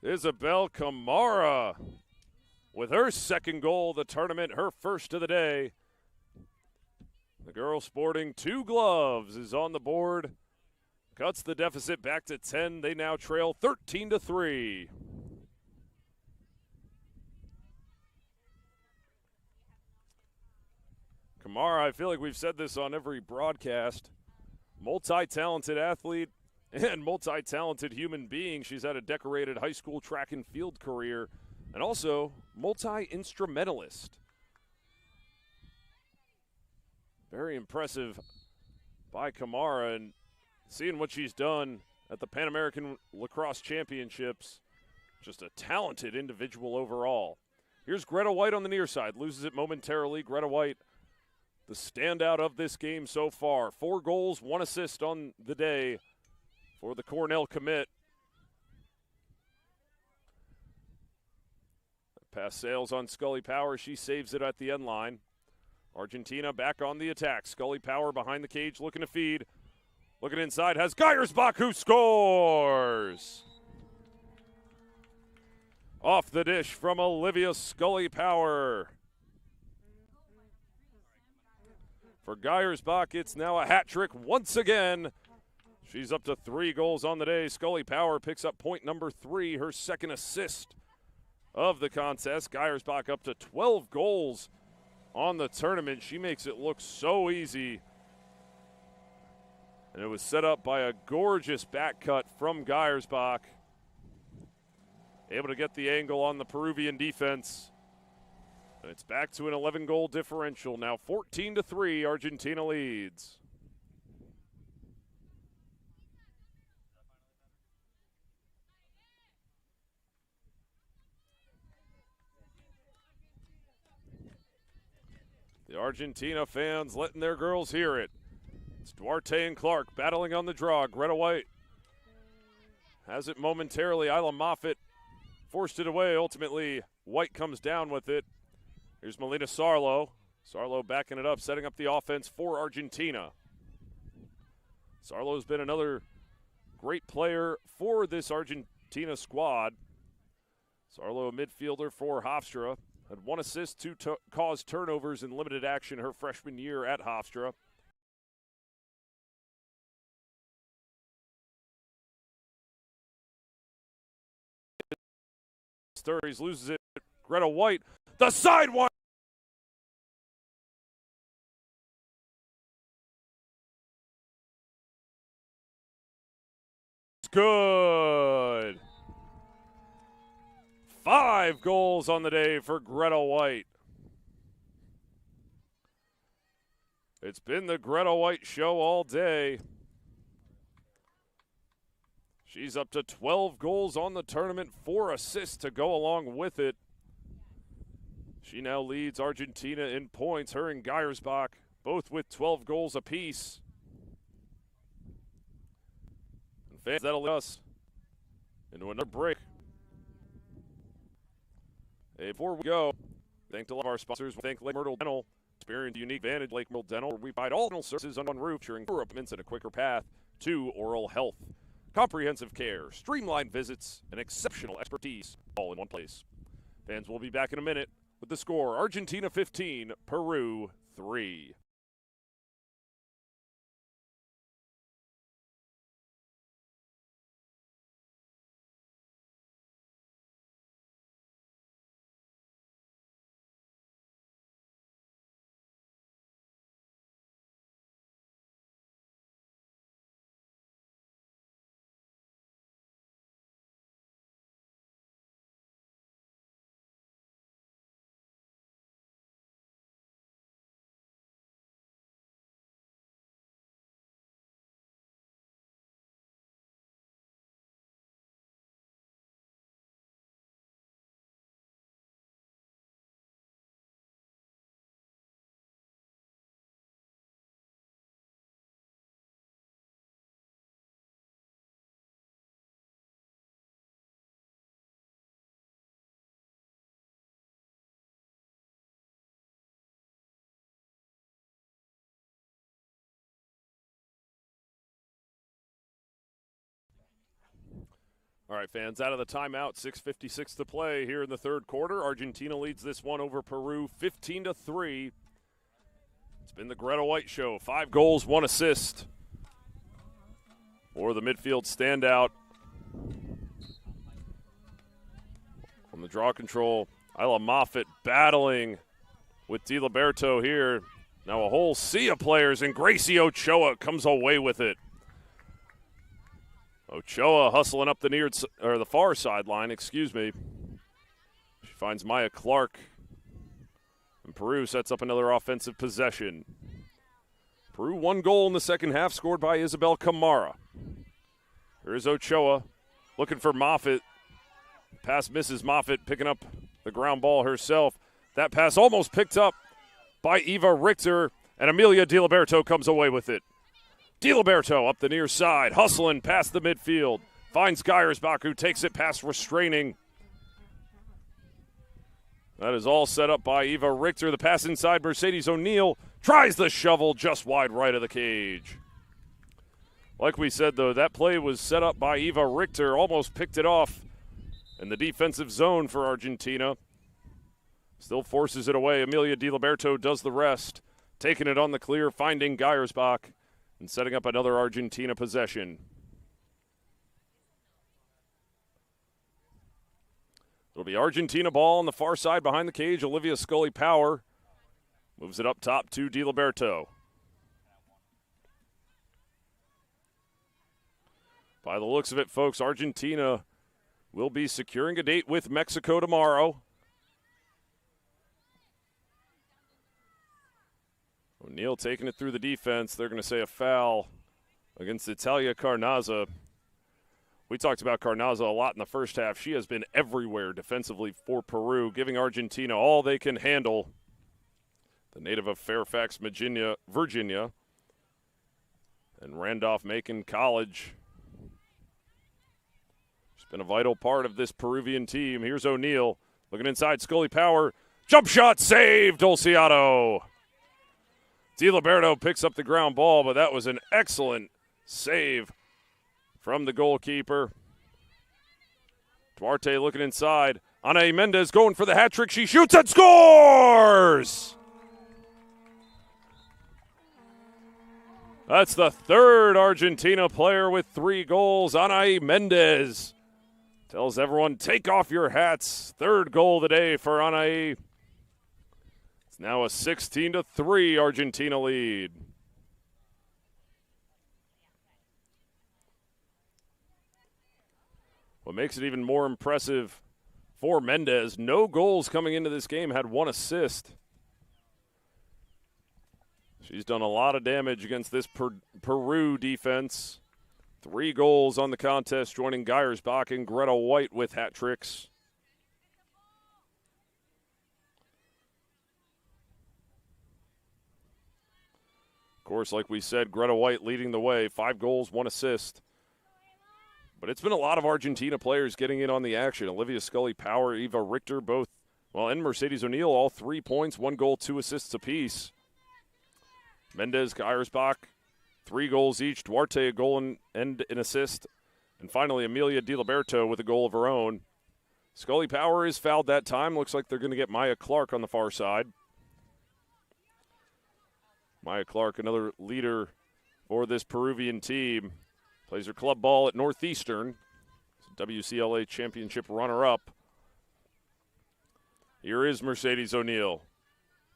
Isabel Camara with her second goal of the tournament, her first of the day. The girl sporting 2 gloves is on the board. Cuts the deficit back to 10. They now trail 13-3. Camara, I feel like we've said this on every broadcast. Multi-talented athlete and multi-talented human being. She's had a decorated high school track and field career and also multi-instrumentalist. Very impressive by Camara, and seeing what she's done at the Pan American Lacrosse Championships, just a talented individual overall. Here's Greta White on the near side, loses it momentarily. Greta White, the standout of this game so far. 4 goals, 1 assist on the day for the Cornell commit. Pass sails on Scully Power. She saves it at the end line. Argentina back on the attack. Scully Power behind the cage looking to feed. Looking inside, has Geiersbach who scores! Off the dish from Olivia Scully Power. For Geiersbach, it's now a hat trick once again. She's up to 3 goals on the day. Scully Power picks up point number 3, her second assist of the contest. Geiersbach up to 12 goals on the tournament. She makes it look so easy. And it was set up by a gorgeous back cut from Geiersbach. Able to get the angle on the Peruvian defense. And it's back to an 11-goal differential. Now 14-3, Argentina leads. The Argentina fans letting their girls hear it. It's Duarte and Clark battling on the draw. Greta White has it momentarily. Isla Moffitt forced it away. Ultimately, White comes down with it. Here's Melina Sarlo. Sarlo backing it up, setting up the offense for Argentina. Sarlo's been another great player for this Argentina squad. Sarlo, a midfielder for Hofstra, had 1 assist, 2 caused turnovers in limited action her freshman year at Hofstra. Sturries loses it. Greta White, the sidewire. Good. 5 goals on the day for Greta White. It's been the Greta White show all day. She's up to 12 goals on the tournament, 4 assists to go along with it. She now leads Argentina in points, her and Geiersbach, both with 12 goals apiece. And fans, that'll lead us into another break. Hey, before we go, thank a lot of our sponsors. We thank Lake Myrtle Dental. Experience unique advantage Lake Myrtle Dental, where we provide all dental services under one roof, ensuring fewer appointments and a quicker path to oral health. Comprehensive care, streamlined visits, and exceptional expertise, all in one place. Fans, will be back in a minute with the score: Argentina 15, Peru 3. All right, fans, out of the timeout, 6:56 to play here in the third quarter. Argentina leads this one over Peru 15-3. It's been the Greta White show. 5 goals, 1 assist for the midfield standout. On the draw control, Isla Moffitt battling with DiLiberto here. Now a whole sea of players, and Gracie Ochoa comes away with it. Ochoa hustling up the far sideline, excuse me. She finds Maya Clark. And Peru sets up another offensive possession. Peru 1 goal in the second half, scored by Isabel Camara. Here's Ochoa looking for Moffitt. Pass misses. Moffitt picking up the ground ball herself. That pass almost picked up by Eva Richter, and Amelia DiLiberto comes away with it. DiLiberto up the near side, hustling past the midfield. Finds Geiersbach, who takes it past restraining. That is all set up by Eva Richter. The pass inside, Mercedes O'Neill tries the shovel just wide right of the cage. Like we said, though, that play was set up by Eva Richter, almost picked it off. And the defensive zone for Argentina still forces it away. Amelia DiLiberto does the rest, taking it on the clear, finding Geiersbach, and setting up another Argentina possession. It'll be Argentina ball on the far side behind the cage. Olivia Scully-Power moves it up top to DiLiberto. By the looks of it, folks, Argentina will be securing a date with Mexico tomorrow. O'Neill taking it through the defense. They're going to say a foul against Italia Carnazza. We talked about Carnazza a lot in the first half. She has been everywhere defensively for Peru, giving Argentina all they can handle. The native of Fairfax, Virginia, and Randolph-Macon College. She's been a vital part of this Peruvian team. Here's O'Neill looking inside. Scully-Power. Jump shot saved, Dolciato. DiLiberto picks up the ground ball, but that was an excellent save from the goalkeeper. Duarte looking inside. Ana Mendez going for the hat trick. She shoots and scores! That's the third Argentina player with 3 goals. Ana Mendez tells everyone, take off your hats. Third goal of the day for Ana. It's now a 16-3 Argentina lead. What makes it even more impressive for Mendez, no goals coming into this game, had 1 assist. She's done a lot of damage against this Peru defense. 3 goals on the contest, joining Geiersbach and Greta White with hat tricks. Of course, like we said, Greta White leading the way, 5 goals, 1 assist. But it's been a lot of Argentina players getting in on the action. Olivia Scully-Power, Eva Richter, both, and Mercedes O'Neill, all 3 points, 1 goal, 2 assists apiece. Mendez, Geiersbach, 3 goals each. Duarte, a goal and an assist. And finally, Amelia DiLiberto with a goal of her own. Scully-Power is fouled that time. Looks like they're going to get Maya Clark on the far side. Maya Clark, another leader for this Peruvian team. Plays her club ball at Northeastern. WCLA championship runner-up. Here is Mercedes O'Neill.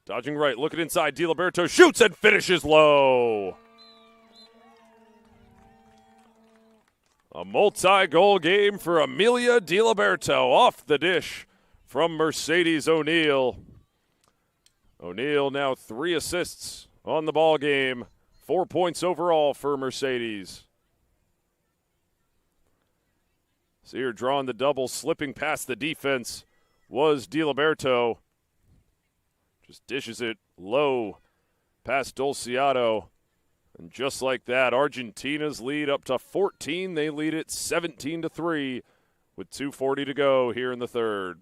Dodging right, looking inside. DiLiberto shoots and finishes low. A multi-goal game for Amelia DiLiberto. Off the dish from Mercedes O'Neill. O'Neill now 3 assists on the ball game. 4 points overall for Mercedes. So here drawing the double, slipping past the defense was DiLiberto. Just dishes it low past Dolciato. And just like that, Argentina's lead up to 14. They lead it 17-3 with 2:40 to go here in the third.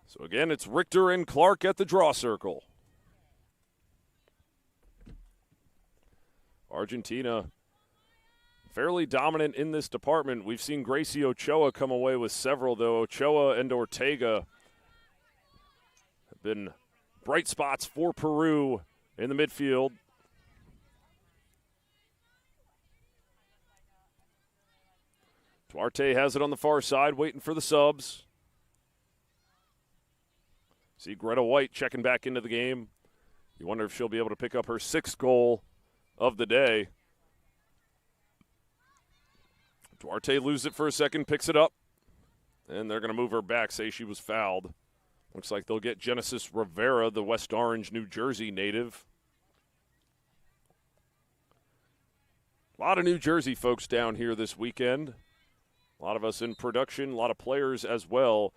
So again, it's Richter and Clark at the draw circle. Argentina fairly dominant in this department. We've seen Gracie Ochoa come away with several, though. Ochoa and Ortega have been bright spots for Peru in the midfield. Duarte has it on the far side, waiting for the subs. See Greta White checking back into the game. You wonder if she'll be able to pick up her 6th goal of the day. Duarte loses it for a second, picks it up, and they're going to move her back, say she was fouled. Looks like they'll get Genesis Rivera, the West Orange, New Jersey native. A lot of New Jersey folks down here this weekend. A lot of us in production, a lot of players as well.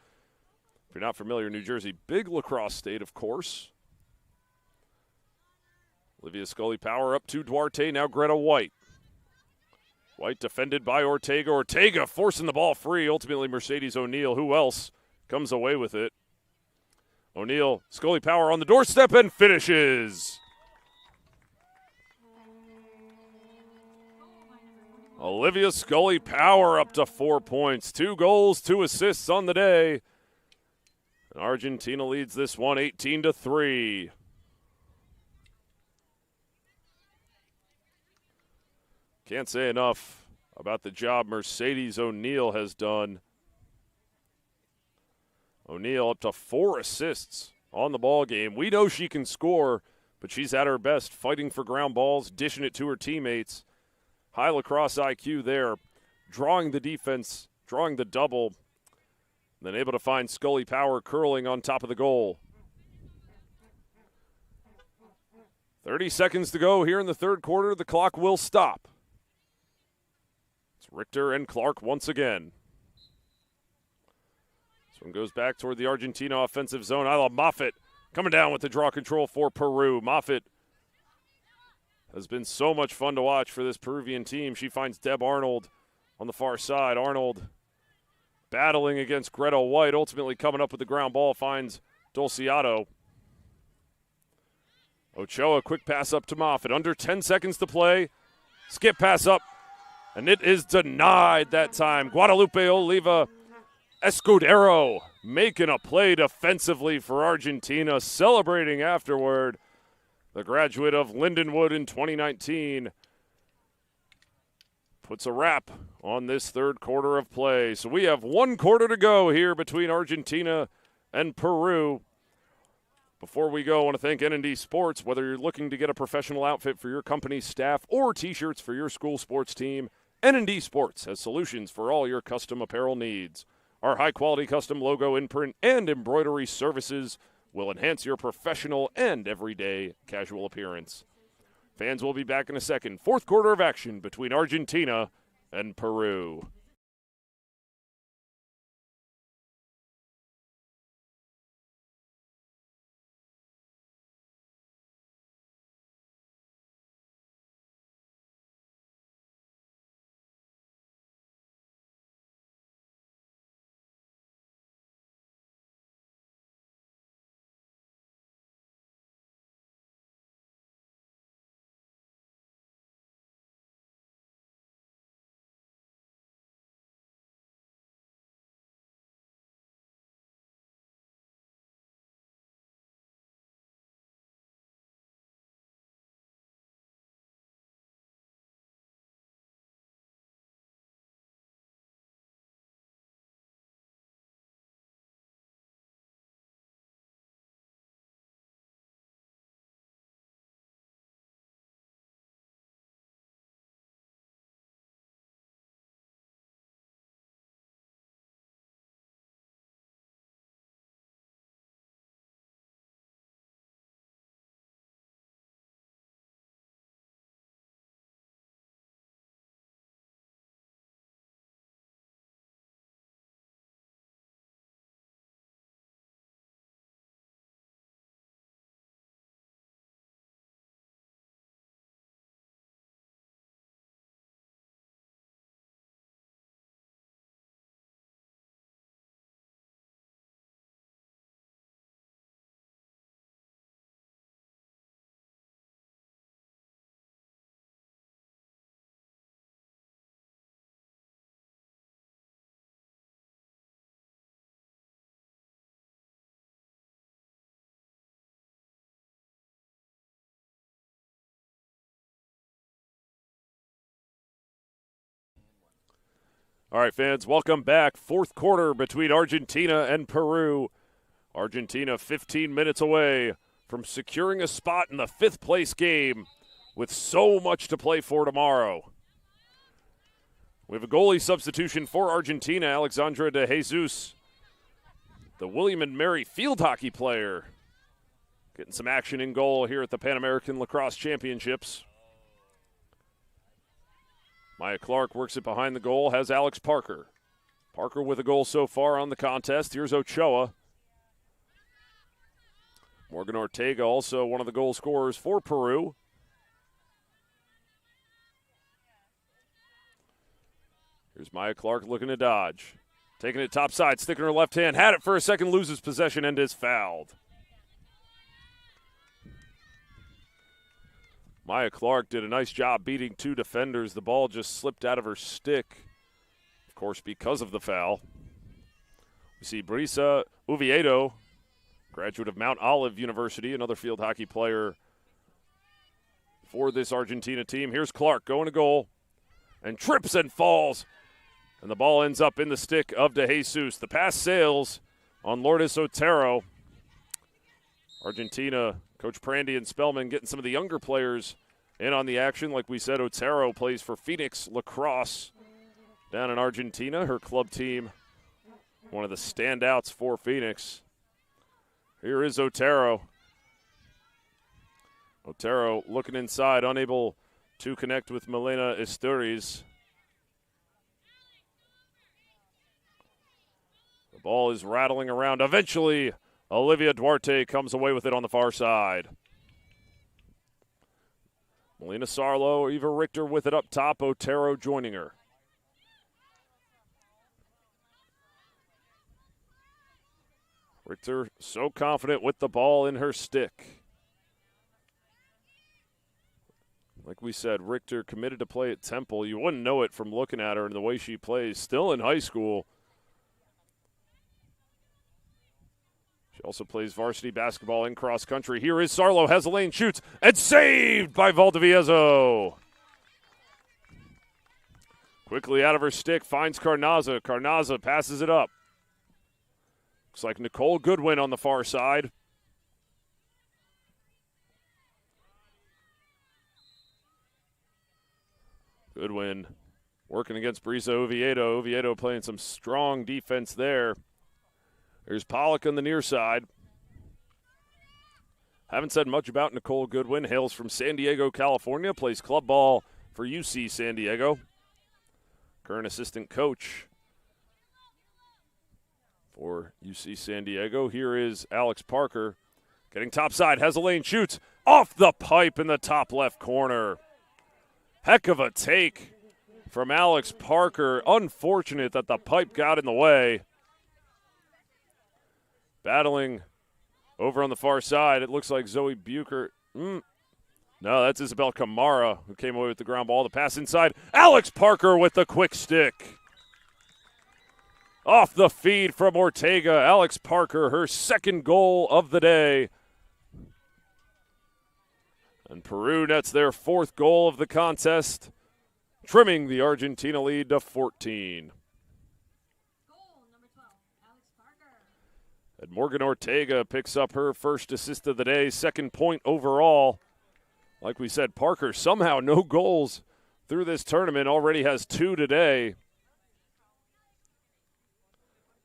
If you're not familiar, New Jersey, big lacrosse state, of course. Olivia Scully-Power up to Duarte, now Greta White. White defended by Ortega. Ortega forcing the ball free. Ultimately, Mercedes O'Neill, who else, comes away with it. O'Neill, Scully-Power on the doorstep and finishes. Olivia Scully Power up to 4 points. 2 goals, 2 assists on the day. And Argentina leads this one 18-3. Can't say enough about the job Mercedes O'Neal has done. O'Neal up to 4 assists on the ball game. We know she can score, but she's at her best fighting for ground balls, dishing it to her teammates. High lacrosse IQ there, drawing the defense, drawing the double, then able to find Scully Power curling on top of the goal. 30 seconds to go here in the third quarter. The clock will stop. It's Richter and Clark once again. This one goes back toward the Argentina offensive zone. Isla Moffitt coming down with the draw control for Peru. Moffitt has been so much fun to watch for this Peruvian team. She finds Deb Arnold on the far side. Arnold battling against Greta White, ultimately coming up with the ground ball, finds Dolciato. Ochoa, quick pass up to Moffitt. Under 10 seconds to play. Skip pass up, and it is denied that time. Guadalupe Oliva Escudero making a play defensively for Argentina, celebrating afterward. The graduate of Lindenwood in 2019 puts a wrap on this third quarter of play. So we have 1 quarter to go here between Argentina and Peru. Before we go, I want to thank N&D Sports. Whether you're looking to get a professional outfit for your company's staff or T-shirts for your school sports team, N&D Sports has solutions for all your custom apparel needs. Our high-quality custom logo imprint and embroidery services will enhance your professional and everyday casual appearance. Fans will be back in a second. Fourth quarter of action between Argentina and Peru. All right, fans, welcome back. Fourth quarter between Argentina and Peru. Argentina 15 minutes away from securing a spot in the fifth-place game with so much to play for tomorrow. We have a goalie substitution for Argentina, Alexandra de Jesus, the William & Mary field hockey player, getting some action in goal here at the Pan American Lacrosse Championships. Maya Clark works it behind the goal, has Alex Parker. Parker with a goal so far on the contest. Here's Ochoa. Morgan Ortega also one of the goal scorers for Peru. Here's Maya Clark looking to dodge. Taking it topside, sticking her left hand. Had it for a second, loses possession, and is fouled. Maya Clark did a nice job beating two defenders. The ball just slipped out of her stick, of course, because of the foul. We see Brisa Oviedo, graduate of Mount Olive University, another field hockey player for this Argentina team. Here's Clark going to goal and trips and falls. And the ball ends up in the stick of De Jesus. The pass sails on Lourdes Otero. Argentina, Coach Prandy and Spellman getting some of the younger players in on the action. Like we said, Otero plays for Phoenix Lacrosse down in Argentina. Her club team, one of the standouts for Phoenix. Here is Otero. Otero looking inside, unable to connect with Milena Isturiz. The ball is rattling around. Eventually, Olivia Duarte comes away with it on the far side. Melina Sarlo, Eva Richter with it up top. Otero joining her. Richter so confident with the ball in her stick. Like we said, Richter committed to play at Temple. You wouldn't know it from looking at her and the way she plays. Still in high school. She also plays varsity basketball in cross country. Here is Sarlo, has a lane, shoots, and saved by Valdivieso. Quickly out of her stick, finds Carnaza. Carnaza passes it up. Looks like Nicole Goodwin on the far side. Goodwin working against Brisa Oviedo. Oviedo playing some strong defense there. There's Pollock on the near side. Haven't said much about Nicole Goodwin. Hails from San Diego, California. Plays club ball for UC San Diego. Current assistant coach for UC San Diego. Here is Alex Parker. Getting topside. Has a lane. Shoots. Off the pipe in the top left corner. Heck of a take from Alex Parker. Unfortunate that the pipe got in the way. Battling over on the far side. It looks like Zoe Bucher. No, that's Isabel Camara who came away with the ground ball. The pass inside. Alex Parker with the quick stick. Off the feed from Ortega. Alex Parker, her second goal of the day. And Peru nets their fourth goal of the contest, trimming the Argentina lead to 14. And Morgan Ortega picks up her first assist of the day, second point overall. Like we said, Parker somehow no goals through this tournament, already has 2 today.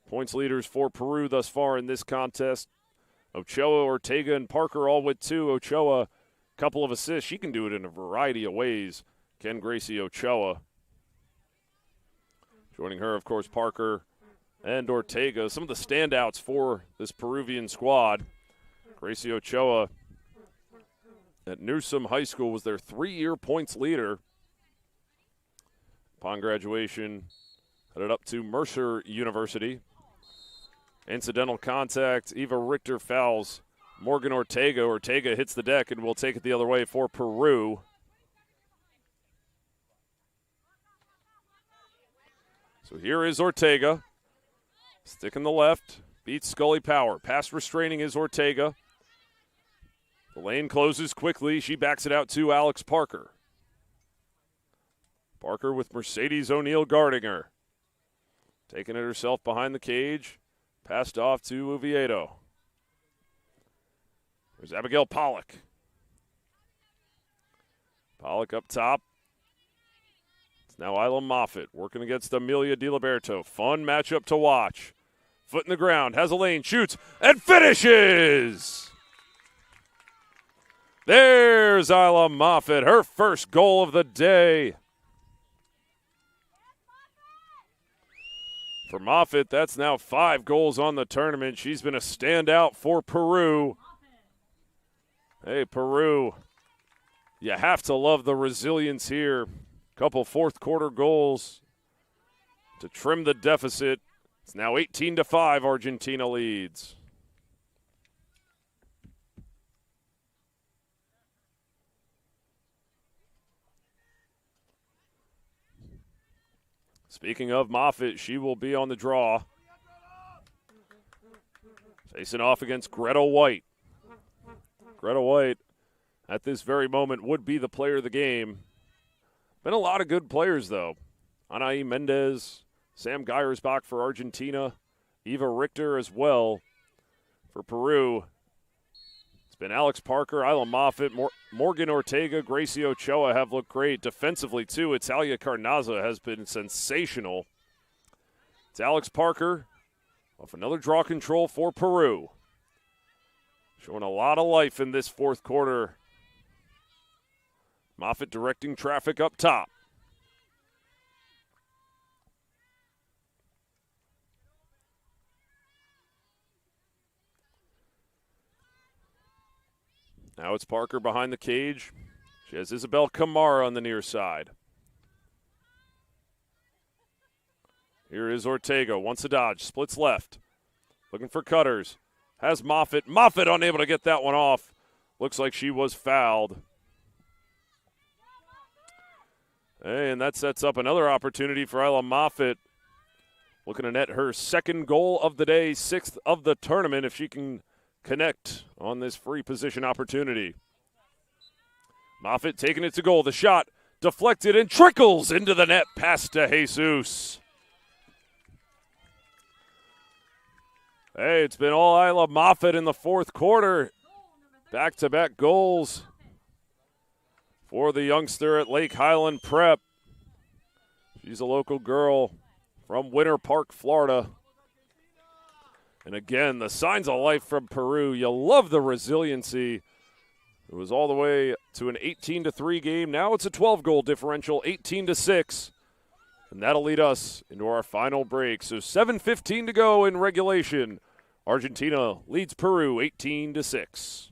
Points leaders for Peru thus far in this contest. Ochoa, Ortega, and Parker all with 2. Ochoa, couple of assists. She can do it in a variety of ways. Ken Gracie Ochoa. Joining her, of course, Parker and Ortega. Some of the standouts for this Peruvian squad. Gracie Ochoa at Newsom High School was their 3-year points leader. Upon graduation, headed up to Mercer University. Incidental contact, Eva Richter fouls Morgan Ortega. Ortega hits the deck and will take it the other way for Peru. So here is Ortega. Stick in the left, beats Scully Power. Pass restraining is Ortega. The lane closes quickly. She backs it out to Alex Parker. Parker with Mercedes O'Neal guarding her. Taking it herself behind the cage. Passed off to Oviedo. There's Abigail Pollock. Pollock up top. It's now Isla Moffitt working against Amelia DiLiberto. Fun matchup to watch. Foot in the ground, has a lane, shoots, and finishes! There's Isla Moffitt, her first goal of the day. For Moffitt, that's now 5 goals on the tournament. She's been a standout for Peru. Hey, Peru, you have to love the resilience here. Couple fourth-quarter goals to trim the deficit. It's now 18-5, Argentina leads. Speaking of Moffitt, she will be on the draw. Facing off against Greta White. Greta White, at this very moment, would be the player of the game. Been a lot of good players, though. Anaí Mendez, Sam Geiersbach for Argentina, Eva Richter as well for Peru. It's been Alex Parker, Isla Moffitt, Morgan Ortega, Gracie Ochoa have looked great. Defensively, too, Italia Carnazza has been sensational. It's Alex Parker off another draw control for Peru. Showing a lot of life in this fourth quarter. Moffitt directing traffic up top. Now it's Parker behind the cage. She has Isabel Camara on the near side. Here is Ortega, wants a dodge, splits left. Looking for cutters. Has Moffitt. Moffitt unable to get that one off. Looks like she was fouled. And that sets up another opportunity for Isla Moffitt. Looking to net her second goal of the day, 6th of the tournament, if she can connect on this free position opportunity. Moffitt taking it to goal. The shot deflected and trickles into the net past to Jesus. Hey, it's been all Isla Moffitt in the fourth quarter. Back-to-back goals for the youngster at Lake Highland Prep. She's a local girl from Winter Park, Florida. And again, the signs of life from Peru. You love the resiliency. It was all the way to an 18-3 game. Now it's a 12-goal differential, 18-6. And that'll lead us into our final break. So 7:15 to go in regulation. Argentina leads Peru 18-6.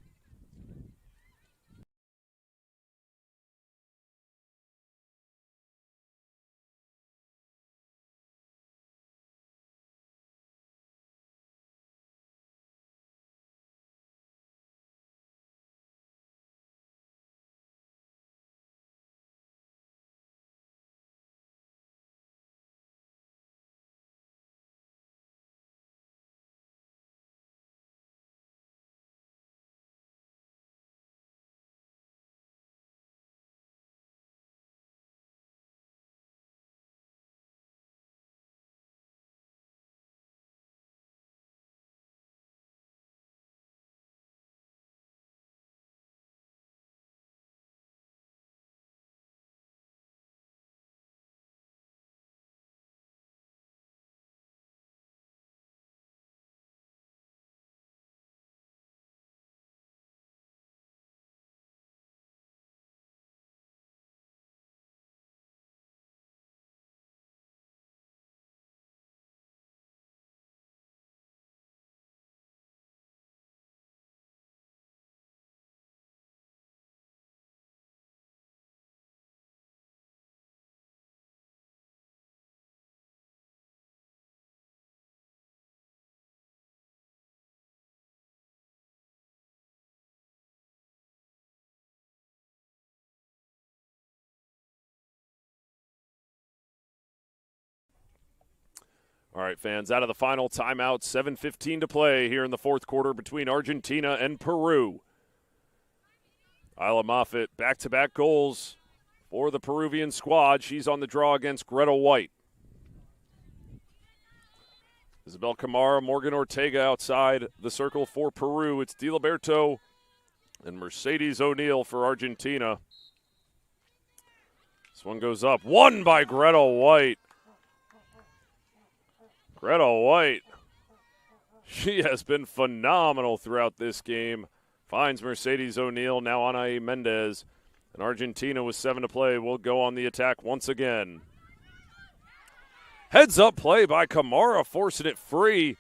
All right, fans, out of the final timeout, 7:15 to play here in the fourth quarter between Argentina and Peru. Isla Moffitt, back-to-back goals for the Peruvian squad. She's on the draw against Greta White. Isabel Camara, Morgan Ortega outside the circle for Peru. It's DiLiberto and Mercedes O'Neal for Argentina. This one goes up. Won by Greta White. Greta White, she has been phenomenal throughout this game. Finds Mercedes O'Neal, now Anaí Mendez. And Argentina with 7 to play will go on the attack once again. Heads up play by Camara, forcing it free.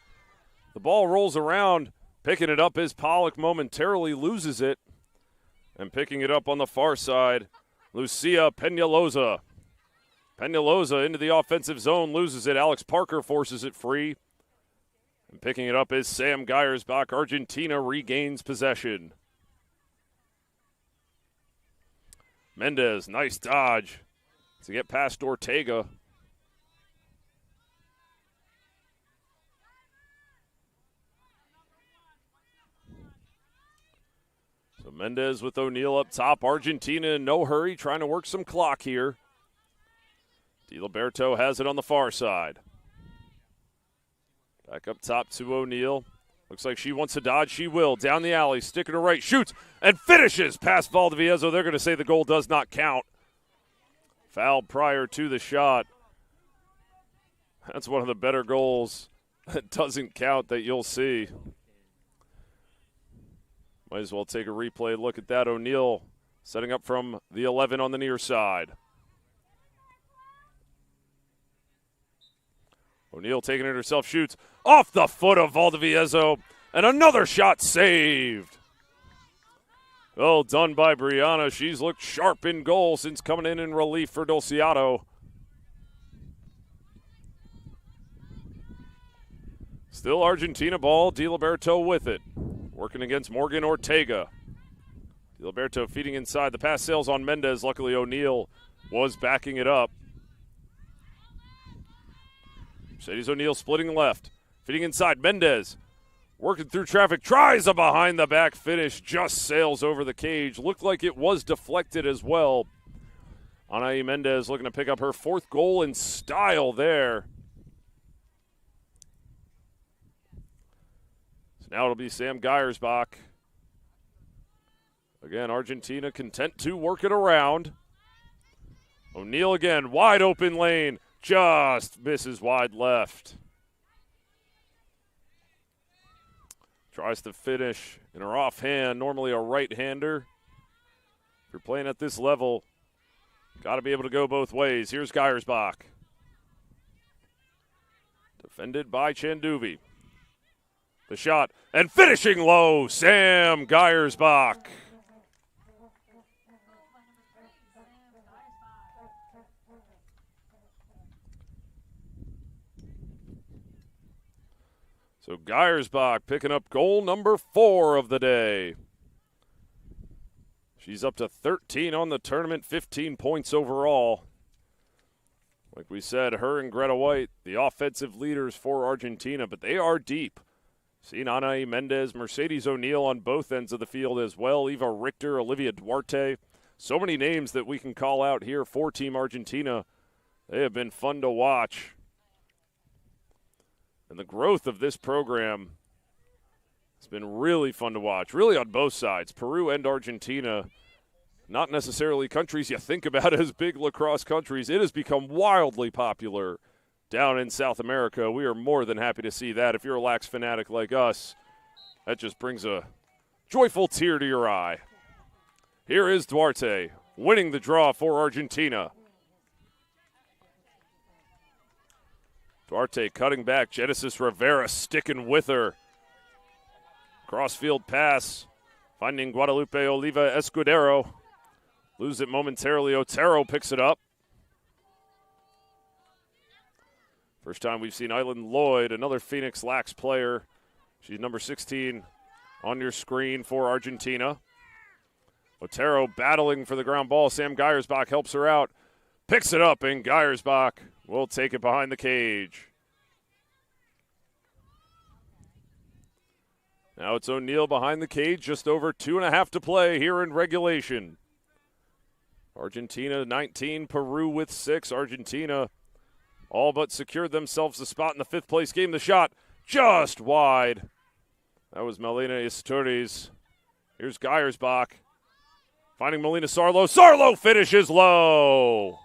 The ball rolls around. Picking it up as Pollock momentarily loses it. And picking it up on the far side, Lucia Peñalosa. Peñalosa into the offensive zone, loses it. Alex Parker forces it free. And picking it up is Sam Geiersbach. Argentina regains possession. Mendez, nice dodge to get past Ortega. Mendez with O'Neal up top. Argentina in no hurry, trying to work some clock here. DiLiberto has it on the far side. Back up top to O'Neal. Looks like she wants to dodge. She will. Down the alley, sticking her right, shoots, and finishes past Valdivieso. They're going to say the goal does not count. Fouled prior to the shot. That's one of the better goals that doesn't count that you'll see. Might as well take a replay look at that. O'Neal setting up from the 11 on the near side. O'Neal taking it herself, shoots off the foot of Valdivieso, and another shot saved. Well done by Brianna. She's looked sharp in goal since coming in relief for Dolciato. Still Argentina ball, DiLiberto with it. Working against Morgan Ortega. DiLiberto feeding inside. The pass sails on Mendez. Luckily O'Neal was backing it up. Mercedes O'Neal splitting left. Feeding inside. Mendez working through traffic. Tries a behind-the-back finish. Just sails over the cage. Looked like it was deflected as well. Anaí Mendez looking to pick up her fourth goal in style there. So now it'll be Sam Geiersbach. Again, Argentina content to work it around. O'Neal again. Wide open lane. Just misses wide left. Tries to finish in her offhand, normally a right-hander. If you're playing at this level, got to be able to go both ways. Here's Geiersbach. Defended by Chanduvi. The shot, and finishing low, Sam Geiersbach. So Geiersbach picking up goal number 4 of the day. She's up to 13 on the tournament, 15 points overall. Like we said, her and Greta White, the offensive leaders for Argentina, but they are deep. Seen Anaí Mendez, Mercedes O'Neal on both ends of the field as well, Eva Richter, Olivia Duarte. So many names that we can call out here for Team Argentina. They have been fun to watch. And the growth of this program has been really fun to watch, really on both sides, Peru and Argentina. Not necessarily countries you think about as big lacrosse countries. It has become wildly popular down in South America. We are more than happy to see that. If you're a lax fanatic like us, that just brings a joyful tear to your eye. Here is Duarte winning the draw for Argentina. Duarte cutting back. Genesis Rivera sticking with her. Crossfield pass. Finding Guadalupe Oliva Escudero. Lose it momentarily. Otero picks it up. First time we've seen Island Lloyd, another Phoenix Lax player. She's number 16 on your screen for Argentina. Otero battling for the ground ball. Sam Geiersbach helps her out. Picks it up, and Geiersbach will take it behind the cage. Now it's O'Neal behind the cage, just over 2.5 to play here in regulation. Argentina 19, Peru with 6. Argentina all but secured themselves a spot in the 5th place game. The shot just wide. That was Melina Isturiz. Here's Geiersbach. Finding Melina Sarlo. Sarlo finishes low.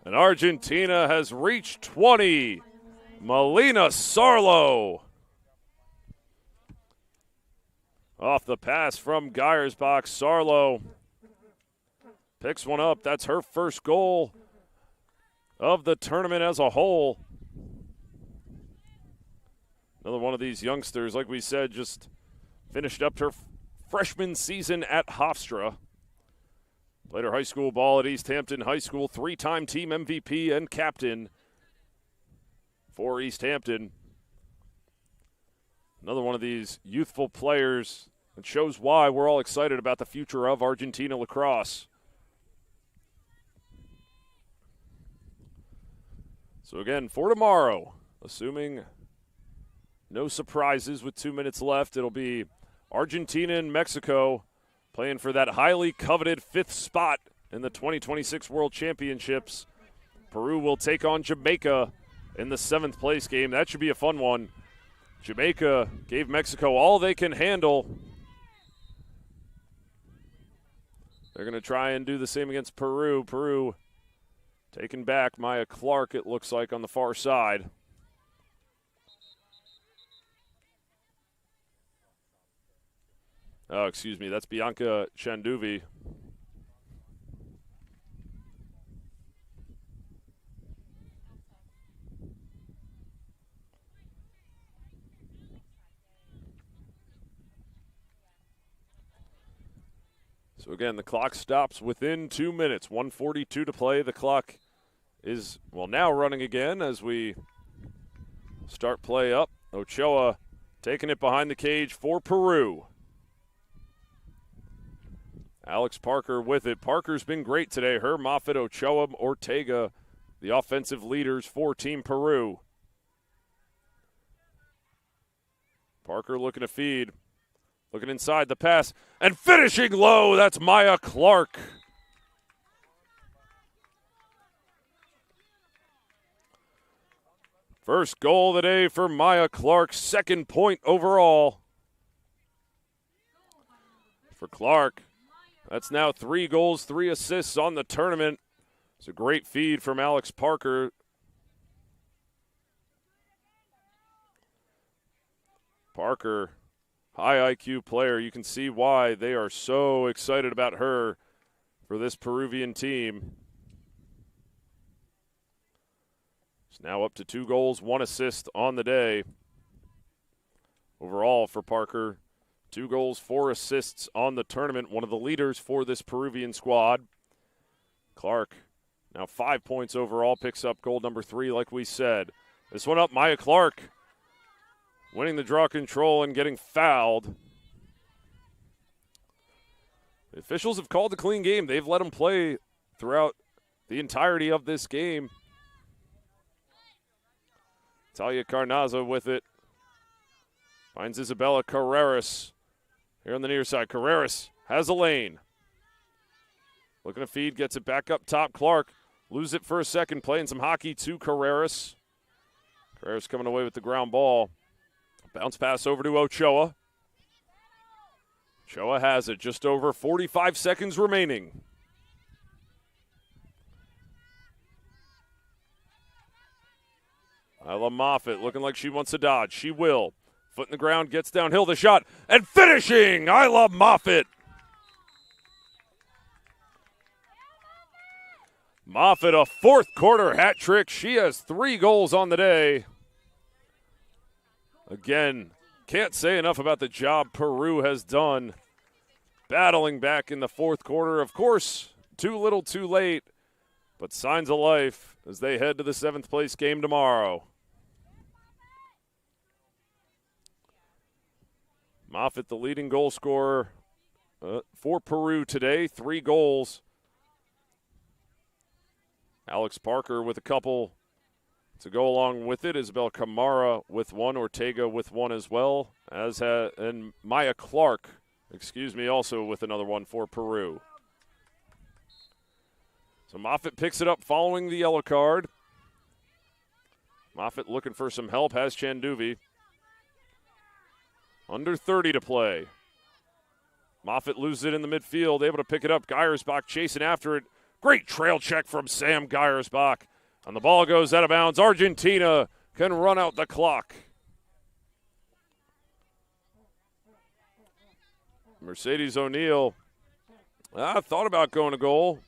And Argentina has reached 20. Melina Sarlo. Off the pass from Geiersbach. Sarlo picks one up. That's her first goal of the tournament as a whole. Another one of these youngsters, like we said, just finished up her freshman season at Hofstra. Played her high school ball at East Hampton High School, 3-time team MVP and captain for East Hampton. Another one of these youthful players that shows why we're all excited about the future of Argentina lacrosse. So again, for tomorrow, assuming no surprises with 2 minutes left, it'll be Argentina and Mexico playing for that highly coveted 5th spot in the 2026 World Championships. Peru will take on Jamaica in the 7th place game. That should be a fun one. Jamaica gave Mexico all they can handle. They're going to try and do the same against Peru. Peru taking back Maya Clark, it looks like, on the far side. Oh, excuse me, that's Bianca Chanduvi. So again, the clock stops within 2 minutes. 1:42 to play. The clock is, well, now running again as we start play up. Ochoa taking it behind the cage for Peru. Alex Parker with it. Parker's been great today. Her, Moffitt, Ochoa, Ortega, the offensive leaders for Team Peru. Parker looking to feed. Looking inside the pass and finishing low. That's Maya Clark. First goal of the day for Maya Clark. 2nd point overall. For Clark, that's now 3 goals, 3 assists on the tournament. It's a great feed from Alex Parker. Parker, high IQ player. You can see why they are so excited about her for this Peruvian team. It's now up to 2 goals, 1 assist on the day. Overall for Parker, 2 goals, 4 assists on the tournament. One of the leaders for this Peruvian squad. Clark, now 5 points overall, picks up goal number 3 like we said. This one up, Maya Clark. Winning the draw control and getting fouled. The officials have called a clean game. They've let them play throughout the entirety of this game. Talia Carnaza with it. Finds Isabella Carreras here on the near side. Carreras has a lane. Looking to feed, gets it back up top. Clark loses it for a second, playing some hockey to Carreras. Carreras coming away with the ground ball. Bounce pass over to Ochoa. Ochoa has it, just over 45 seconds remaining. Isla Moffitt looking like she wants to dodge. She will. Foot in the ground, gets downhill the shot, and finishing, Isla Moffitt. Moffitt, a 4th quarter hat trick. She has 3 goals on the day. Again, can't say enough about the job Peru has done battling back in the 4th quarter. Of course, too little too late, but signs of life as they head to the 7th place game tomorrow. Moffitt, the leading goal scorer for Peru today, 3 goals. Alex Parker with a couple to go along with it. Isabel Camara with 1, Ortega with 1 as well, and Maya Clark, also with another one for Peru. So Moffitt picks it up following the yellow card. Moffitt looking for some help, has Chanduvi. Under 30 to play. Moffitt loses it in the midfield, able to pick it up. Geiersbach chasing after it. Great trail check from Sam Geiersbach. And the ball goes out of bounds. Argentina can run out the clock. Mercedes O'Neal thought about going to goal.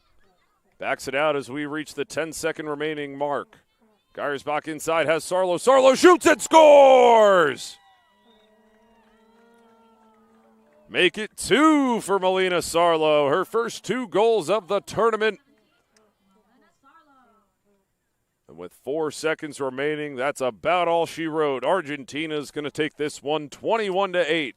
Backs it out as we reach the 10-second remaining mark. Geiersbach inside has Sarlo. Sarlo shoots and scores! Make it 2 for Melina Sarlo. Her first 2 goals of the tournament. And with 4 seconds remaining, that's about all she wrote. Argentina's going to take this one 21-8.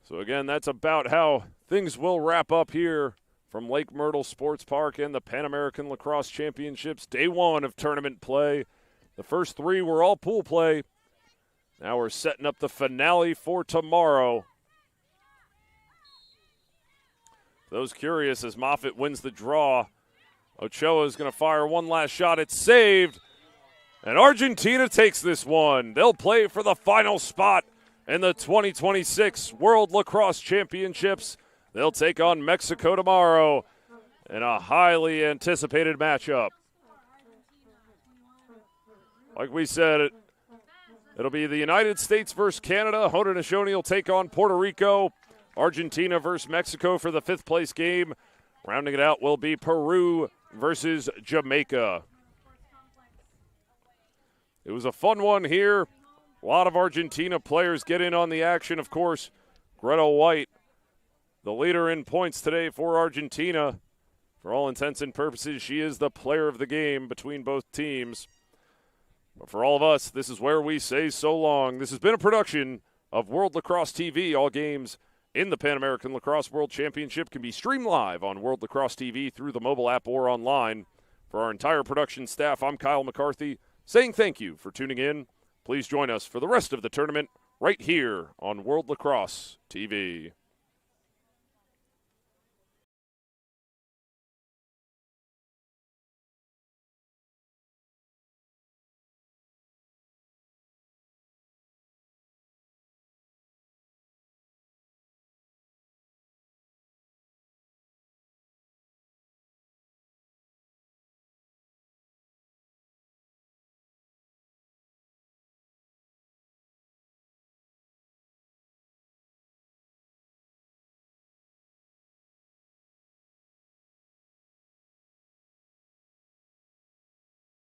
So again, that's about how things will wrap up here from Lake Myrtle Sports Park and the Pan American Lacrosse Championships. Day one of tournament play. The first three were all pool play. Now we're setting up the finale for tomorrow. Those curious as Moffitt wins the draw. Ochoa is going to fire one last shot. It's saved. And Argentina takes this one. They'll play for the final spot in the 2026 World Lacrosse Championships. They'll take on Mexico tomorrow in a highly anticipated matchup. Like we said, it'll be the United States versus Canada. Haudenosaunee will take on Puerto Rico. Argentina versus Mexico for the fifth place game. Rounding it out will be Peru versus Jamaica. It was a fun one here. A lot of Argentina players get in on the action. Of course, Greta White, the leader in points today for Argentina. For all intents and purposes, she is the player of the game between both teams. But for all of us, this is where we say so long. This has been a production of World Lacrosse TV. All games in the Pan American Lacrosse World Championship can be streamed live on World Lacrosse TV through the mobile app or online. For our entire production staff, I'm Kyle McCarthy, saying thank you for tuning in. Please join us for the rest of the tournament right here on World Lacrosse TV.